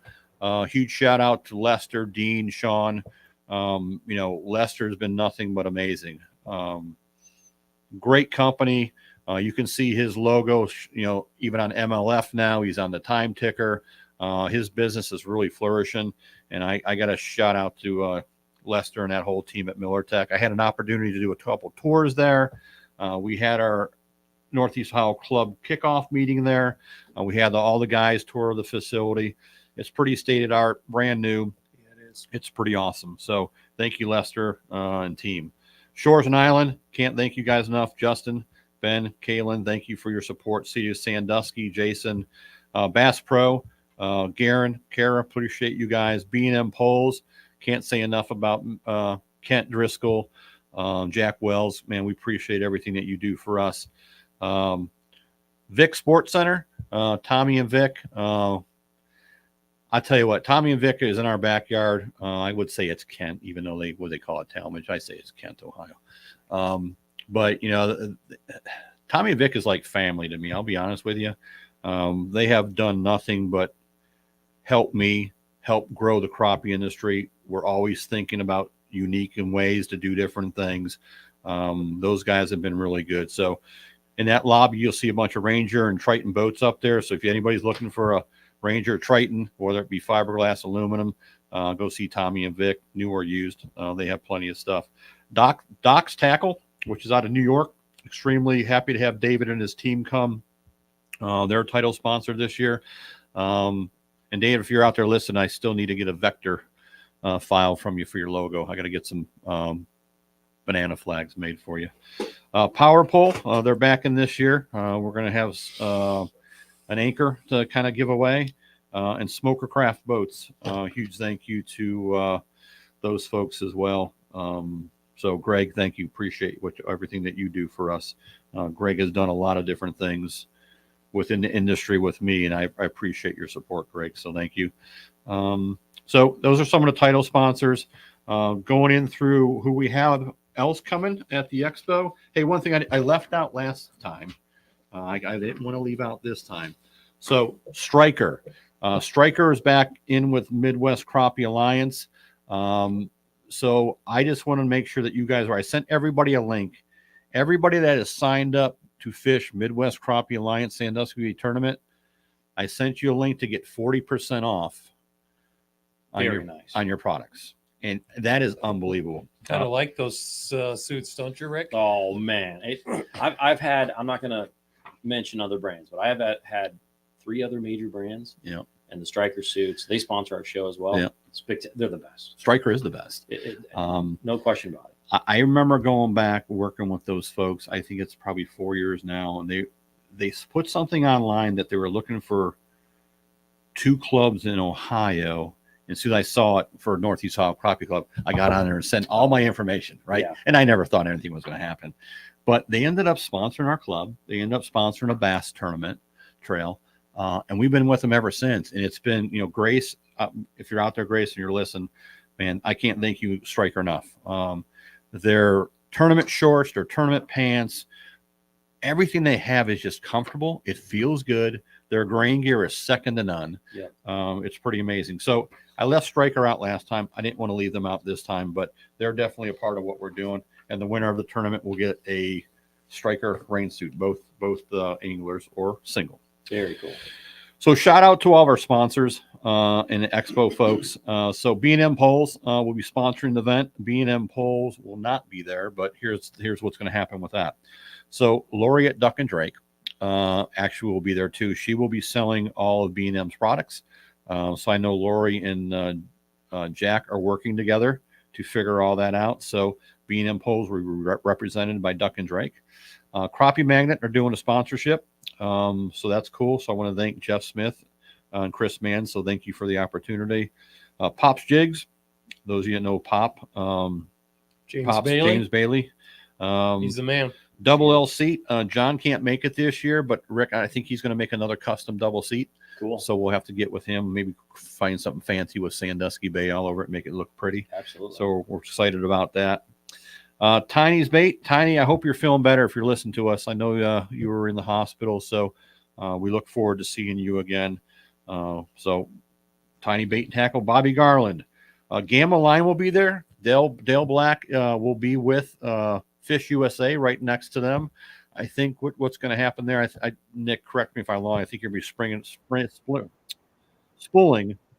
Huge shout out to Lester, Dean, Sean. Lester's been nothing but amazing. Great company. You can see his logo, even on MLF now. He's on the time ticker. His business is really flourishing, and I got a shout out to Lester and that whole team at Miller Tech. I had an opportunity to do a couple tours there. We had our Northeast Ohio Club kickoff meeting there. We had all the guys tour the facility. It's pretty state of the art, brand new. Yeah, it is. It's pretty awesome. So thank you, Lester and team. Shores and Island, can't thank you guys enough. Justin, Ben, Kaylin, thank you for your support. See you, Sandusky, Jason, Bass Pro. Garen, Kara, appreciate you guys. B&M Poles, can't say enough about Kent Driscoll, Jack Wells. Man, we appreciate everything that you do for us. Vic Sports Center, Tommy and Vic. I tell you what, Tommy and Vic is in our backyard. I would say it's Kent, even though they call it Talmadge. I say it's Kent, Ohio. But Tommy and Vic is like family to me. I'll be honest with you. They have done nothing but help me help grow the crappie industry. We're always thinking about unique and ways to do different things. Those guys have been really good. So in that lobby, you'll see a bunch of Ranger and Triton boats up there. So if anybody's looking for a Ranger or Triton, whether it be fiberglass, aluminum, go see Tommy and Vic, new or used. They have plenty of stuff. Doc's Tackle, which is out of New York. Extremely happy to have David and his team come. They're a title sponsor this year. And Dave, if you're out there listening, I still need to get a vector file from you for your logo. I got to get some banana flags made for you. Power Pole, they're back in this year. We're going to have an anchor to kind of give away, and Smoker Craft Boats. Huge thank you to those folks as well. So Greg, thank you. Appreciate everything that you do for us. Greg has done a lot of different things within the industry with me, and I appreciate your support, Greg. So thank you. So those are some of the title sponsors. Going in through who we have else coming at the expo. Hey, one thing I left out last time. I didn't want to leave out this time. So Striker. Striker is back in with Midwest Crappie Alliance. So I just want to make sure that you guys I sent everybody a link. Everybody that is signed up to fish Midwest Crappie Alliance Sandusky tournament, I sent you a link to get 40% off Very nice. on your products. And that is unbelievable. Kind of like those suits, don't you, Rick? Oh man, I've had. I'm not gonna mention other brands, but I have had 3 other major brands. Yeah. And the Striker suits, they sponsor our show as well. Yeah. They're the best. Striker is the best. No question about it. I remember going back working with those folks. I think it's probably 4 years now, and they put something online that they were looking for 2 clubs in Ohio. And as soon as I saw it for Northeast Ohio Crappie Club, I got on there and sent all my information, right? Yeah. And I never thought anything was going to happen. But they ended up sponsoring our club. They ended up sponsoring a bass tournament trail. And we've been with them ever since. And it's been, Grace, if you're out there, Grace, and you're listening, man, I can't thank you, Striker, enough. Their tournament shorts, their tournament pants, everything they have is just comfortable. It feels good. Their grain gear is second to none. Yeah. It's pretty amazing. So I left Striker out last time. I didn't want to leave them out this time, but they're definitely a part of what we're doing. And the winner of the tournament will get a Striker rain suit, both anglers or single. Very cool. So shout out to all of our sponsors and the Expo folks. So B&M Poles will be sponsoring the event. B&M Poles will not be there, but here's what's going to happen with that. So Lori at Duck and Drake actually will be there too. She will be selling all of B&M's products. So I know Lori and Jack are working together to figure all that out. So B&M Poles will be represented by Duck and Drake. Crappie Magnet are doing a sponsorship. So that's cool. So I want to thank Jeff Smith and Chris Mann. So thank you for the opportunity. Pop's Jigs, those of you that know Pop, James Bailey. He's the man. Double L seat. John can't make it this year, but Rick, I think he's going to make another custom double seat. Cool. So we'll have to get with him, maybe find something fancy with Sandusky Bay all over it, make it look pretty. Absolutely. So we're excited about that. Tiny's Bait. Tiny, I hope you're feeling better if you're listening to us. I know you were in the hospital, so we look forward to seeing you again. So Tiny Bait and Tackle, Bobby Garland. Gamma Line will be there. Dale Black will be with Fish USA right next to them. I think what's going to happen there, Nick, correct me if I'm wrong, I think you'll be spooling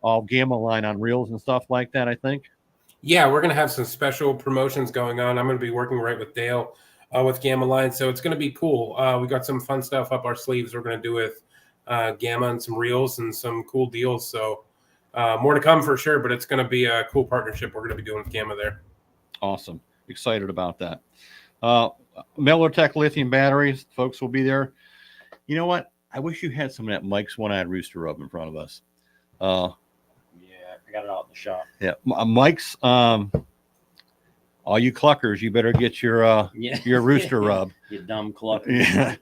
all Gamma Line on reels and stuff like that, I think. Yeah, we're going to have some special promotions going on. I'm going to be working right with Dale with Gamma Line, so it's going to be cool. We got some fun stuff up our sleeves we're going to do with Gamma and some reels and some cool deals. So more to come for sure, but it's going to be a cool partnership we're going to be doing with Gamma there. Awesome. Excited about that. Miller Tech lithium batteries, folks will be there. You know what? I wish you had some of that Mike's One-Eyed Rooster rub in front of us. I got it out in the shop. Yeah, Mike's. All you cluckers, you better get your rooster rub. You dumb clucker. Yeah.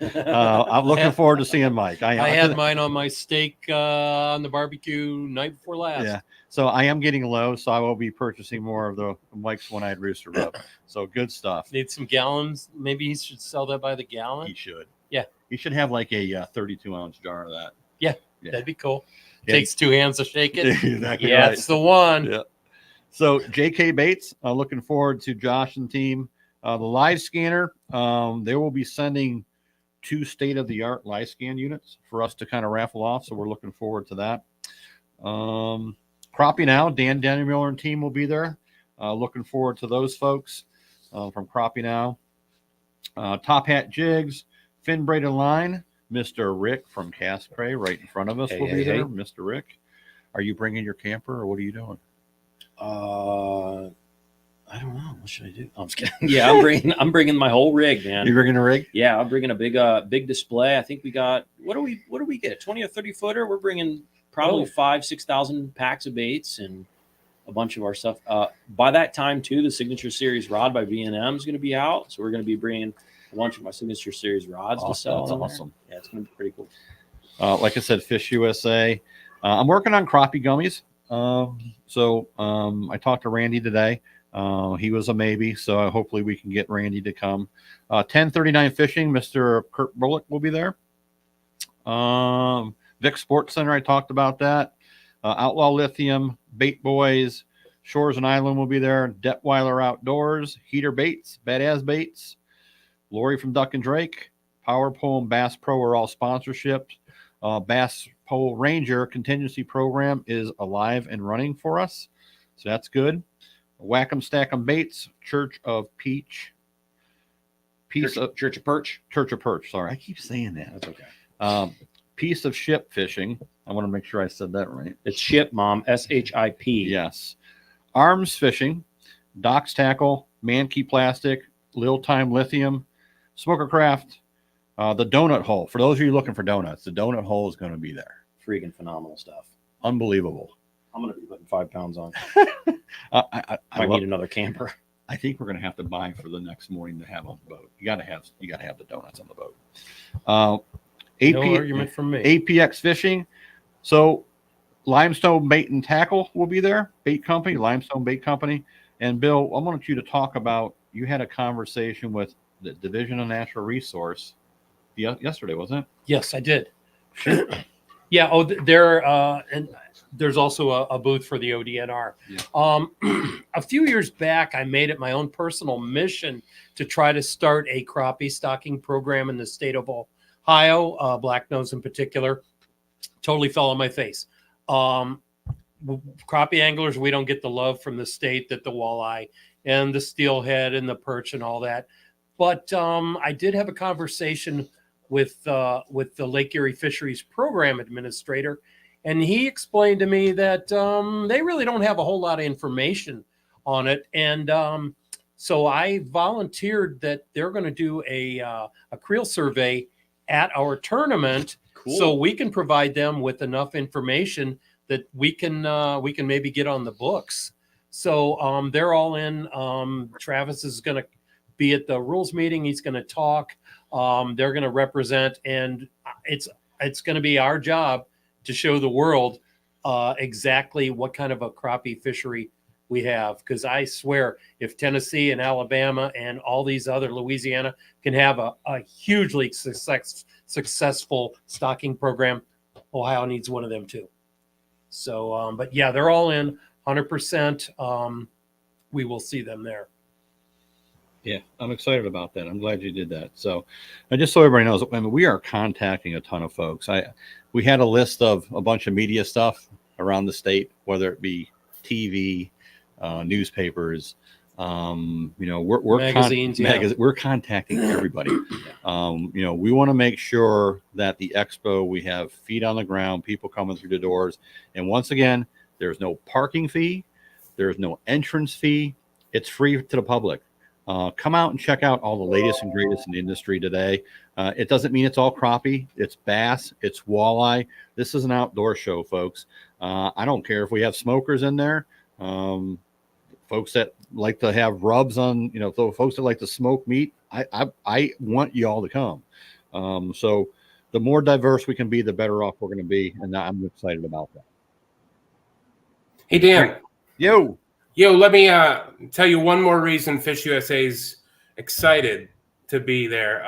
I'm looking forward to seeing Mike. I had mine on my steak on the barbecue night before last. Yeah. So I am getting low, so I will be purchasing more of the Mike's One-Eyed Rooster rub. So good stuff. Need some gallons. Maybe he should sell that by the gallon. He should. Yeah. He should have like a 32-ounce jar of that. Yeah. That'd be cool. Yeah. Takes 2 hands to shake it. Exactly yeah, right. it's the one. Yeah. So JK Bates, looking forward to Josh and team. The live scanner, they will be sending 2 state-of-the-art live scan units for us to kind of raffle off. So we're looking forward to that. Crappie Now, Dan Miller and team will be there. Looking forward to those folks from Crappie Now. Top Hat Jigs, Fin Braided Line, Mr. Rick from Cascray right in front of us will be there. Mr. Rick, are you bringing your camper or what are you doing? I don't know. What should I do? I'm just kidding. Yeah, I'm bringing my whole rig, man. You're bringing a rig? Yeah, I'm bringing a big display. I think we got what do we get? 20 or 30 footer. We're bringing probably 5,000-6,000 packs of baits and a bunch of our stuff. By that time too, the Signature Series rod by B&M is going to be out, so we're going to be bringing a bunch of my Signature Series rods to sell. That's awesome. Yeah, it's going to be pretty cool. Like I said, Fish USA. I'm working on crappie gummies. So I talked to Randy today. He was a maybe, so hopefully we can get Randy to come. 1039 Fishing, Mr. Kurt Bullock will be there. Vic Sports Center, I talked about that. Outlaw Lithium, Bait Boys, Shores and Island will be there. Detweiler Outdoors, Heater Baits, Badass Baits, Lori from Duck and Drake, Power Pole and Bass Pro are all sponsorships. Bass Pole Ranger contingency program is alive and running for us. So that's good. Whack'em Stack'em Baits, Church of Peach. Church of Perch. Church of Perch. Sorry, I keep saying that. That's okay. Piece of Ship Fishing. I want to make sure I said that right. It's Ship, Mom. SHIP. Yes. Arms Fishing, Docks Tackle, Mankey Plastic, Lil Time Lithium, Smoker Craft, the Donut Hole. For those of you looking for donuts, the Donut Hole is going to be there. Freaking phenomenal stuff. Unbelievable. I'm going to be putting 5 pounds on. I need another camper. I think we're going to have to buy for the next morning to have on the boat. You got to have the donuts on the boat. No argument from me. APX Fishing. So Limestone Bait and Tackle will be there. Bait Company, Limestone Bait Company. And Bill, I wanted you to talk about, you had a conversation with the Division of Natural Resource yesterday, wasn't it? Yes, I did. Yeah. Oh, and there's also a booth for the ODNR. Yeah. A few years back, I made it my own personal mission to try to start a crappie stocking program in the state of Ohio, black nose in particular. Totally fell on my face. Crappie anglers, we don't get the love from the state that the walleye and the steelhead and the perch and all that. But I did have a conversation with the Lake Erie Fisheries Program Administrator, and he explained to me that they really don't have a whole lot of information on it. And so I volunteered that they're going to do a creel survey at our tournament. Cool. So we can provide them with enough information that we can maybe get on the books. So they're all in. Travis is going to be at the rules meeting. He's going to talk. They're going to represent, and it's going to be our job to show the world exactly what kind of a crappie fishery we have. Because I swear, if Tennessee and Alabama and all these other, Louisiana, can have a hugely successful stocking program, Ohio needs one of them too. So, but yeah, they're all in 100%. We will see them there. Yeah, I'm excited about that. I'm glad you did that. So, just so everybody knows, I mean, we are contacting a ton of folks. We had a list of a bunch of media stuff around the state, whether it be TV, newspapers, we're magazines. we're contacting everybody. We want to make sure that the expo, we have feet on the ground, people coming through the doors. And once again, there's no parking fee. There's no entrance fee. It's free to the public. Come out and check out all the latest and greatest in the industry today. It doesn't mean it's all crappie. It's bass. It's walleye. This is an outdoor show, folks. I don't care if we have smokers in there. Folks that like to have rubs on, folks that like to smoke meat. I want you all to come. So the more diverse we can be, the better off we're going to be. And I'm excited about that. Hey, Dan. Yo, let me tell you one more reason Fish USA is excited to be there.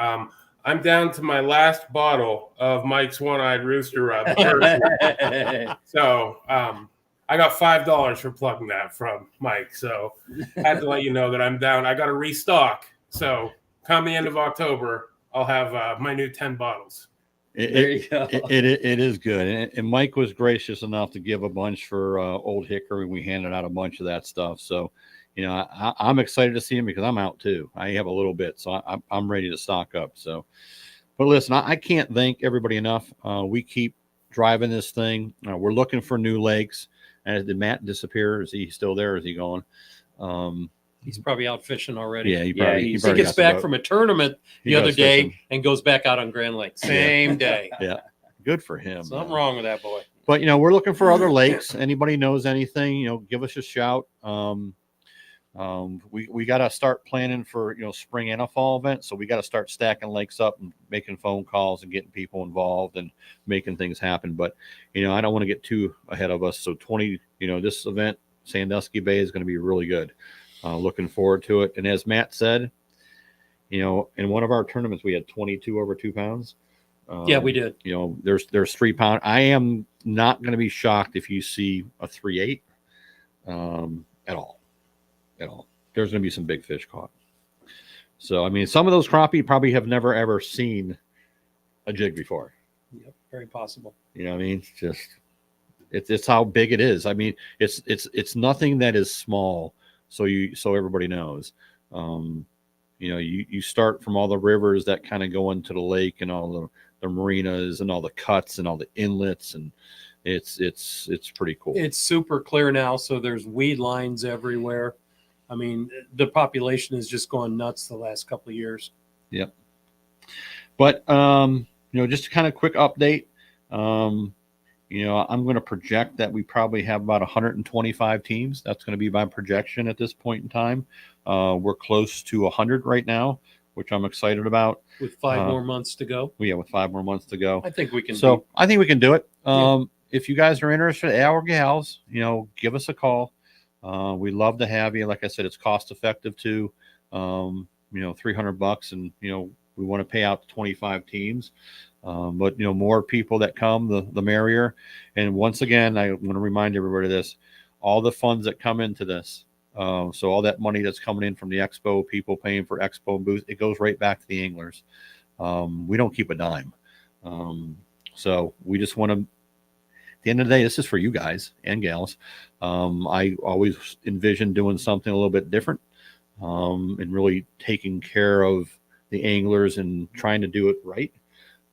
I'm down to my last bottle of Mike's One-Eyed Rooster Rub. So I got $5 for plugging that from Mike. So I had to let you know that I'm down. I got to restock. So come the end of October, I'll have my new 10 bottles. There you go. It is good. And Mike was gracious enough to give a bunch for Old Hickory. We handed out a bunch of that stuff. So, I'm excited to see him because I'm out too. I have a little bit, so I'm ready to stock up. So, but listen, I can't thank everybody enough. We keep driving this thing. We're looking for new lakes. And did Matt disappear? Is he still there? Or is he gone? He's probably out fishing already. Yeah, he gets back from a tournament the other day fishing and goes back out on Grand Lake. Same day. Yeah, good for him. Something wrong with that boy. But we're looking for other lakes. Anybody knows anything? Give us a shout. We got to start planning for spring and a fall event. So we got to start stacking lakes up and making phone calls and getting people involved and making things happen. But I don't want to get too ahead of us. So this event, Sandusky Bay, is going to be really good. Looking forward to it. And as Matt said, in one of our tournaments, we had 22 over 2 pounds. Yeah, we did. There's 3 pound. I am not going to be shocked if you see a 3.8 at all. There's going to be some big fish caught. So, some of those crappie probably have never, ever seen a jig before. Yep, very possible. You know what I mean? It's just it's how big it is. I mean, it's nothing that is small. So everybody knows. You know, you start from all the rivers that kind of go into the lake and all the marinas and all the cuts and all the inlets, and it's pretty cool. It's super clear now, so there's weed lines everywhere. I mean, the population has just gone nuts the last couple of years. Yep. But you know, just a kind of quick update. You know, I'm going to project that we probably have about 125 teams. That's going to be my projection at this point in time. We're close to 100 right now, which I'm excited about. With 5 more months to go. Yeah, with 5 more months to go. I think we can. So I think we can do it. Yeah. If you guys are interested, or gals, you know, give us a call. We'd love to have you. Like I said, it's cost effective too. You know, $300, and you know, we want to pay out to 25 teams. But you know, more people that come, the merrier. And once again, I want to remind everybody of this: all the funds that come into this, so all that money that's coming in from the expo, people paying for expo and booths, it goes right back to the anglers. We don't keep a dime. So we just want to. At the end of the day, this is for you guys and gals. I always envision doing something a little bit different, and really taking care of the anglers and trying to do it right.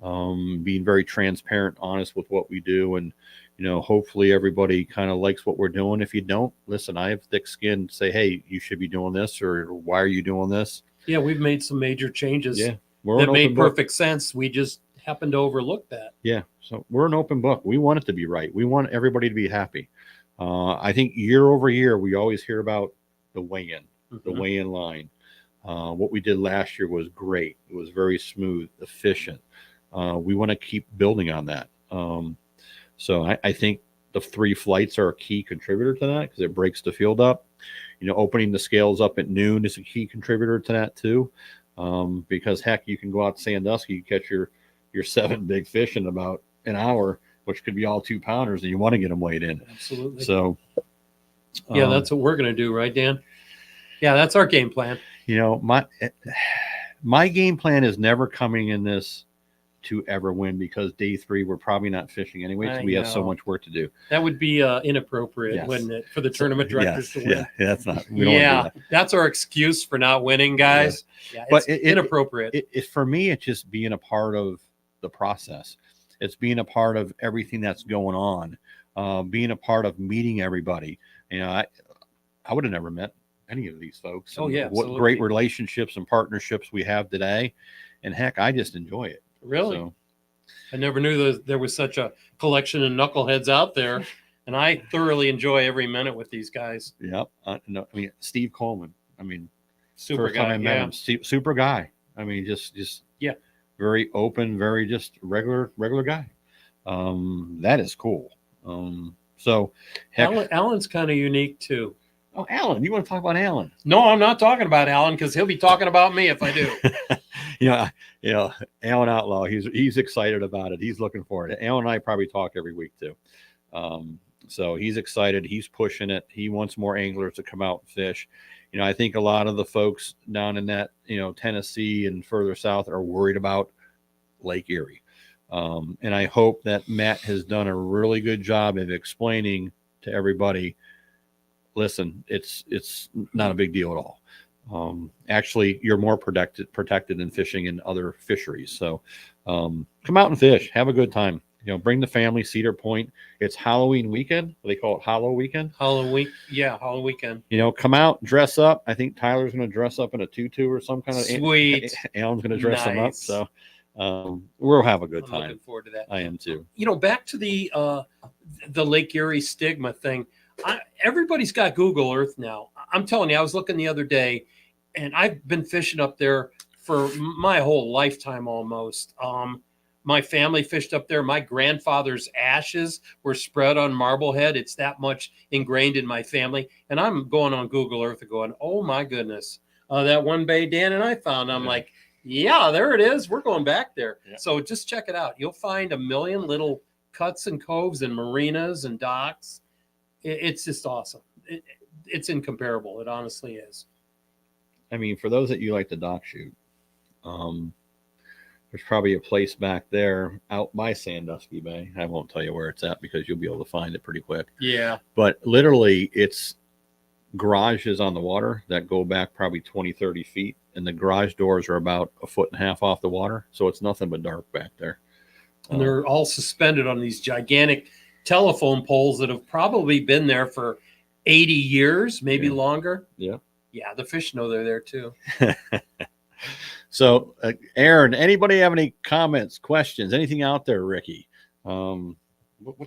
Being very transparent, honest with what we do, and you know, hopefully everybody kind of likes what we're doing. If you don't, listen, I have thick skin. Say, hey, you should be doing this, or why are you doing this? Yeah, we've made some major changes. Yeah, that made perfect sense. We just happened to overlook that. Yeah, so we're an open book. We want it to be right. We want everybody to be happy. I think year over year, we always hear about the weigh-in, the weigh-in line. What we did last year was great. It was very smooth, efficient. We want to keep building on that. So I think the 3 flights are a key contributor to that, because it breaks the field up. You know, opening the scales up at noon is a key contributor to that too. Because heck, you can go out to Sandusky, catch your 7 big fish in about an hour, which could be all 2-pounders, and you want to get them weighed in. Absolutely. So yeah, that's what we're going to do, right, Dan? Yeah, that's our game plan. You know, my game plan is never coming in this to ever win, because day 3 we're probably not fishing anyway, because we have so much work to do. That would be inappropriate, Yes. wouldn't it, for the tournament directors to win? Yeah, that's not. We don't want to do that. That's our excuse for not winning, guys. Yeah, But it's inappropriate. It for me, it's just being a part of the process. It's being a part of everything that's going on, being a part of meeting everybody. You know, I would have never met any of these folks. Oh, And yeah, what great relationships and partnerships we have today. And heck, I just enjoy it. Really? So, I never knew there was such a collection of knuckleheads out there, and I thoroughly enjoy every minute with these guys. yep. No, I mean, Steve Coleman. I mean, Super first time guy. I met Yeah. him, super guy. I mean, just Yeah. very open, very just regular guy. That is cool. So heck, Alan's kind of unique too. oh, Alan, you want to talk about Alan? No, I'm not talking about Alan, because he'll be talking about me if I do. you know, Alan Outlaw, he's excited about it. He's looking forward to it. Alan and I probably talk every week too. So he's excited. He's pushing it. He wants more anglers to come out and fish. You know, I think a lot of the folks down in that, you know, Tennessee and further south are worried about Lake Erie. And I hope that Matt has done a really good job of explaining to everybody, listen, it's not a big deal at all. Actually, you're more protected than fishing in other fisheries. So come out and fish, have a good time. You know, bring the family. Cedar Point. It's Halloween weekend. They call it Hallow Weekend. Halloween weekend. You know, come out, dress up. I think Tyler's going to dress up in a tutu or some kind of. Sweet. Alan's going to dress him up. Nice. So we'll have a good I'm time. looking forward to that. I am too. You know, back to the Lake Erie stigma thing. Everybody's got Google Earth now. I'm telling you, I was looking the other day, and I've been fishing up there for my whole lifetime almost. My family fished up there. My grandfather's ashes were spread on Marblehead. It's that much ingrained in my family. And I'm going on Google Earth and going, oh my goodness. That one bay Dan and I found, I'm like, yeah, there it is. We're going back there. Yeah. So just check it out. You'll find a million little cuts and coves and marinas and docks. It's just awesome. It's incomparable. It honestly is. I mean, for those that you like to dock shoot, There's probably a place back there out by Sandusky Bay. I won't tell you where it's at because you'll be able to find it pretty quick. Yeah. But literally, it's garages on the water that go back probably 20, 30 feet. And the garage doors are about 1.5 feet off the water. So it's nothing but dark back there. And they're all suspended on these gigantic telephone poles that have probably been there for 80 years, maybe longer. Yeah. Yeah, the fish know they're there too. So, Aaron, anybody have any comments, questions, anything out there, Ricky? What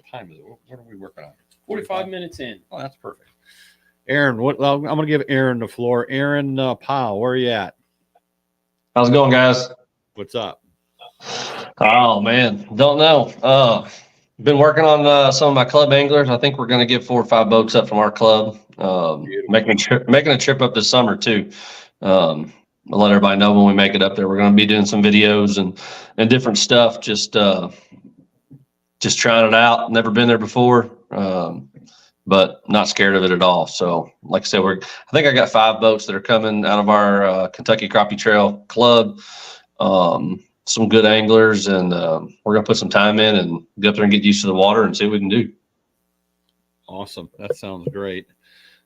time is it? What are we working on? 45 minutes in. Oh, that's perfect. Aaron, I'm going to give Aaron the floor. Aaron Powell, where are you at? How's it going, guys? What's up? Oh man, don't know. Been working on some of my club anglers. I think we're going to get 4 or 5 boats up from our club. Making a trip up this summer too. I'll let everybody know when we make it up there. We're going to be doing some videos and different stuff. Just trying it out. Never been there before, but not scared of it at all. So, like I said, I think I got 5 boats that are coming out of our Kentucky Crappie Trail Club. Some good anglers, and we're going to put some time in and get up there and get used to the water and see what we can do. Awesome. That sounds great.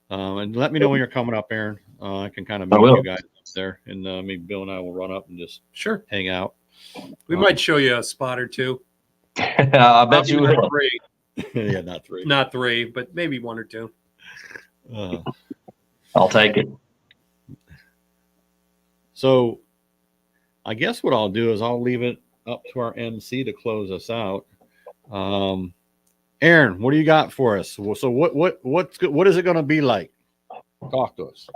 And let me know when you're coming up, Aaron. I can kind of meet you guys up there, and maybe Bill and I will run up and just hang out. We might show you a spot or two. I bet you will. 3. Yeah, not 3. Not 3, but maybe 1 or 2. I'll take it. So I guess what I'll do is I'll leave it up to our MC to close us out. Aaron, what do you got for us? So what is it going to be like? Talk to us.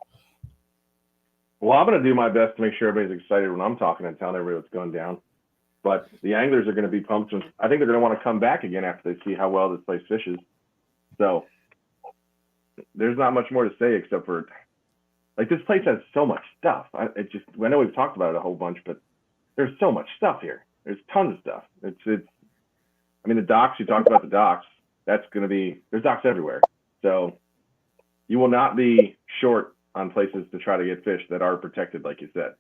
Well, I'm going to do my best to make sure everybody's excited when I'm talking and telling everybody what's going down. But the anglers are going to be pumped. I think they're going to want to come back again after they see how well this place fishes. So there's not much more to say except for, like, this place has so much stuff. I know we've talked about it a whole bunch, but there's so much stuff here. There's tons of stuff. I mean, the docks, you talked about the docks. There's docks everywhere. So you will not be short on places to try to get fish that are protected, like you said.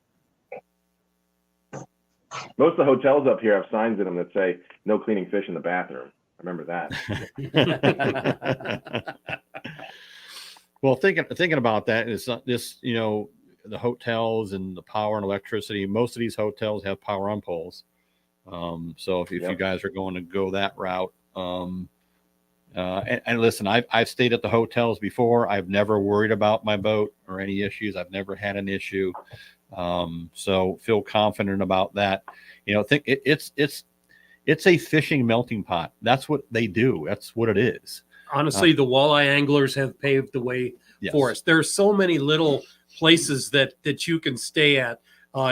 Most of the hotels up here have signs in them that say no cleaning fish in the bathroom. I remember that. Well, thinking about that is this, the hotels and the power and electricity. Most of these hotels have power on poles. So if you guys are going to go that route, and listen, I've stayed at the hotels before. I've never worried about my boat or any issues. I've never had an issue. So feel confident about that. Think it's a fishing melting pot. That's what they do. That's what it is. Honestly, the walleye anglers have paved the way for us. There's so many little places that you can stay at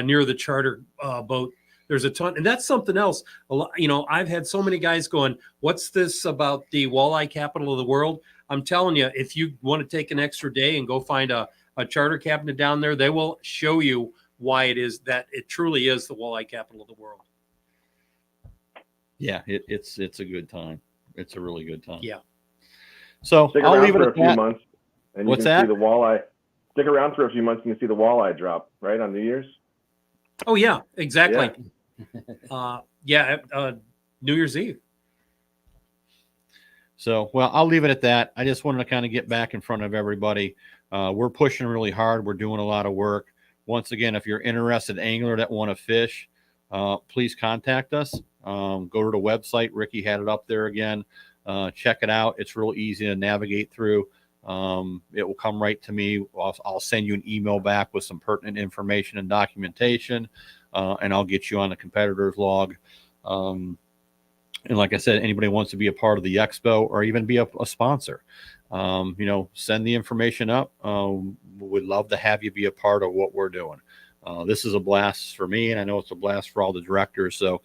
near the charter boat. There's a ton, and that's something else. I've had so many guys going, "What's this about the walleye capital of the world?" I'm telling you, if you want to take an extra day and go find a charter captain down there, they will show you why it is that it truly is the walleye capital of the world. Yeah, it's a good time. It's a really good time. Yeah. So I'll leave it for at a few that. months, and What's you can that? see the walleye. Stick around for a few months, and you can see the walleye drop right on New Year's. Oh yeah, exactly. New Year's Eve. So, well, I'll leave it at that. I just wanted to kind of get back in front of everybody. We're pushing really hard. We're doing a lot of work. Once again, if you're interested angler that want to fish, please contact us. Go to the website. Ricky had it up there again. Check it out. It's real easy to navigate through. It will come right to me. I'll send you an email back with some pertinent information and documentation, and I'll get you on the competitor's log. And like I said, anybody wants to be a part of the expo or even be a sponsor, send the information up. Would love to have you be a part of what we're doing. This is a blast for me, and I know it's a blast for all the directors. So,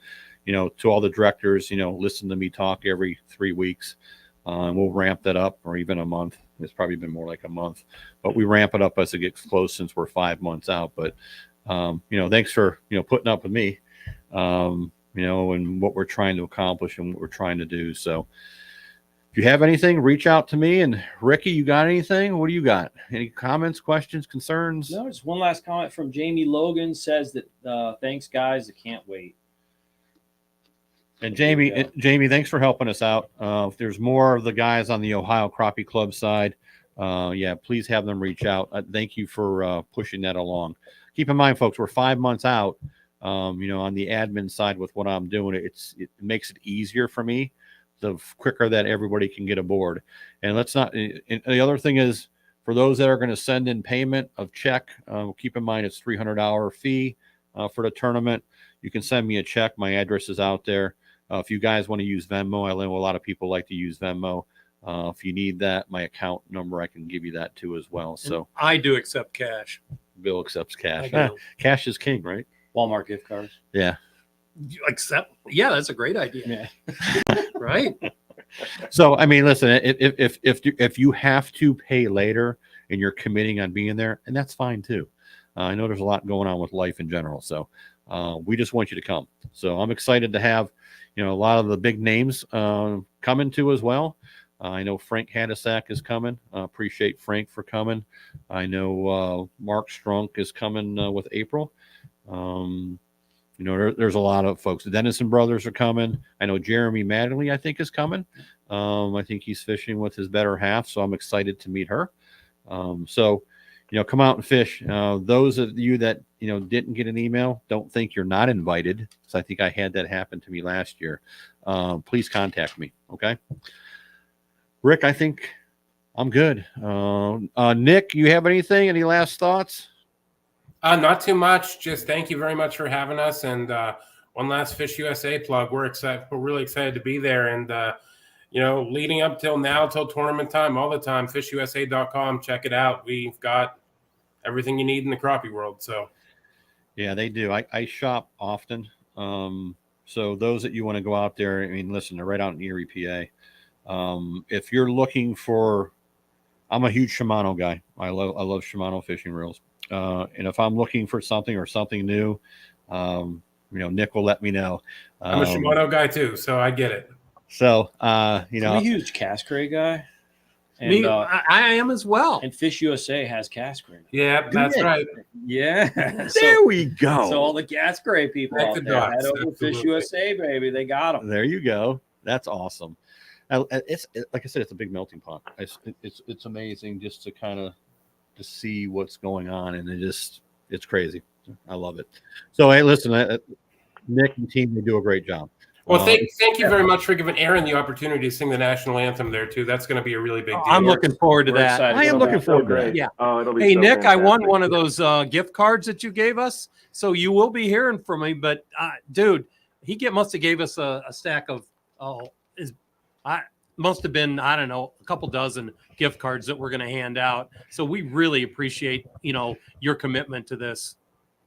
to all the directors, listen to me talk every 3 weeks, and we'll ramp that up, or even a month. It's probably been more like a month, but we ramp it up as it gets close since we're 5 months out. But, thanks for, putting up with me, and what we're trying to accomplish and what we're trying to do. So if you have anything, reach out to me. And Ricky, you got anything? What do you got? Any comments, questions, concerns? No, just one last comment from Jamie Logan says that, thanks guys. I can't wait. And Jamie, thanks for helping us out. If there's more of the guys on the Ohio Crappie Club side, please have them reach out. Thank you for pushing that along. Keep in mind, folks, we're 5 months out. On the admin side with what I'm doing, it makes it easier for me, the quicker that everybody can get aboard. And the other thing is, for those that are going to send in payment of check, keep in mind it's $300 fee for the tournament. You can send me a check. My address is out there. If you guys want to use Venmo, I know a lot of people like to use Venmo. If you need that, my account number, I can give you that too as well. So I do accept cash. Bill accepts cash. I do. Cash is king, right? Walmart gift cards. Yeah. Yeah, that's a great idea. Yeah. Right. So, I mean, listen, if you have to pay later and you're committing on being there, and that's fine too. I know there's a lot going on with life in general. So we just want you to come. So I'm excited to have, a lot of the big names coming too as well. I know Frank Haddasack is coming. Appreciate Frank for coming. I know Mark Strunk is coming with April. There's a lot of folks. The Dennison brothers are coming. I know Jeremy Madley, I think, is coming. I think he's fishing with his better half, so I'm excited to meet her. Come out and fish. Those of you that, didn't get an email, don't think you're not invited. So I think I had that happen to me last year. Please contact me. Okay. Rick, I think I'm good. Nick, you have anything? Any last thoughts? Not too much. Just thank you very much for having us. And one last Fish USA plug. We're excited. We're really excited to be there. And leading up till now, till tournament time, all the time, fishusa.com. Check it out. We've got everything you need in the crappie world. So, yeah, they do. I shop often. So those that you want to go out there, I mean, listen, they're right out in Erie, PA. If you're looking for, I'm a huge Shimano guy. I love Shimano fishing reels. And if I'm looking for something or something new, Nick will let me know. I'm a Shimano guy too, so I get it. So, I'm a huge cast crate guy. And, Me, I am as well. And Fish USA has cast crate. Yeah, that's right. Yeah. There we go. So all the cast crate people out there, head over to Fish USA, baby. They got them. There you go. That's awesome. It's like I said, it's a big melting pot. It's amazing just to kind of to see what's going on, and it's crazy. I love it. So hey, listen, Nick and team, they do a great job. Well, thank you very much for giving Aaron the opportunity to sing the national anthem there too. That's going to be a really big deal. I'm looking forward to that. I am looking forward to that. Yeah. It'll be Hey, so Nick, fantastic. I won one of those gift cards that you gave us, so you will be hearing from me. But dude, he must have gave us a stack of must have been, I don't know, a couple dozen gift cards that we're going to hand out. So we really appreciate, your commitment to this.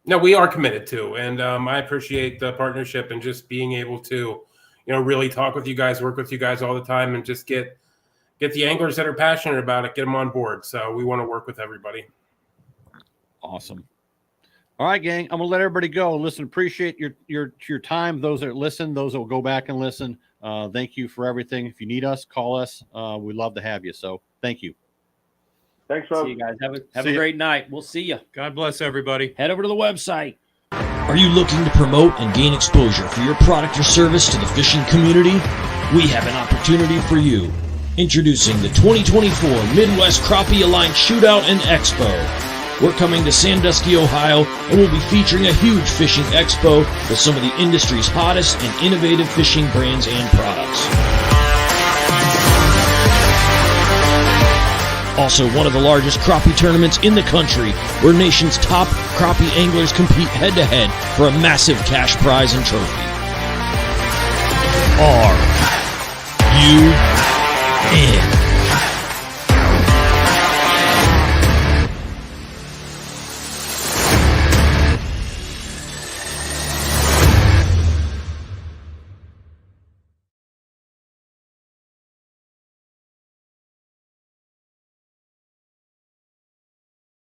No, we are committed to, and I appreciate the partnership and just being able to, really talk with you guys, work with you guys all the time, and just get the anglers that are passionate about it, get them on board. So we want to work with everybody. Awesome. All right, gang, I'm gonna let everybody go. Listen, appreciate your time. Those that listen, those that will go back and listen. Thank you for everything. If you need us, call us. We'd love to have you. So thank you. Thanks, Rob. See you guys. Have a great night. We'll see you. God bless everybody. Head over to the website. Are you looking to promote and gain exposure for your product or service to the fishing community? We have an opportunity for you. Introducing the 2024 Midwest Crappie Alliance Shootout and Expo. We're coming to Sandusky, Ohio, and we'll be featuring a huge fishing expo with some of the industry's hottest and innovative fishing brands and products. Also, one of the largest crappie tournaments in the country, where nation's top crappie anglers compete head-to-head for a massive cash prize and trophy. Are you in?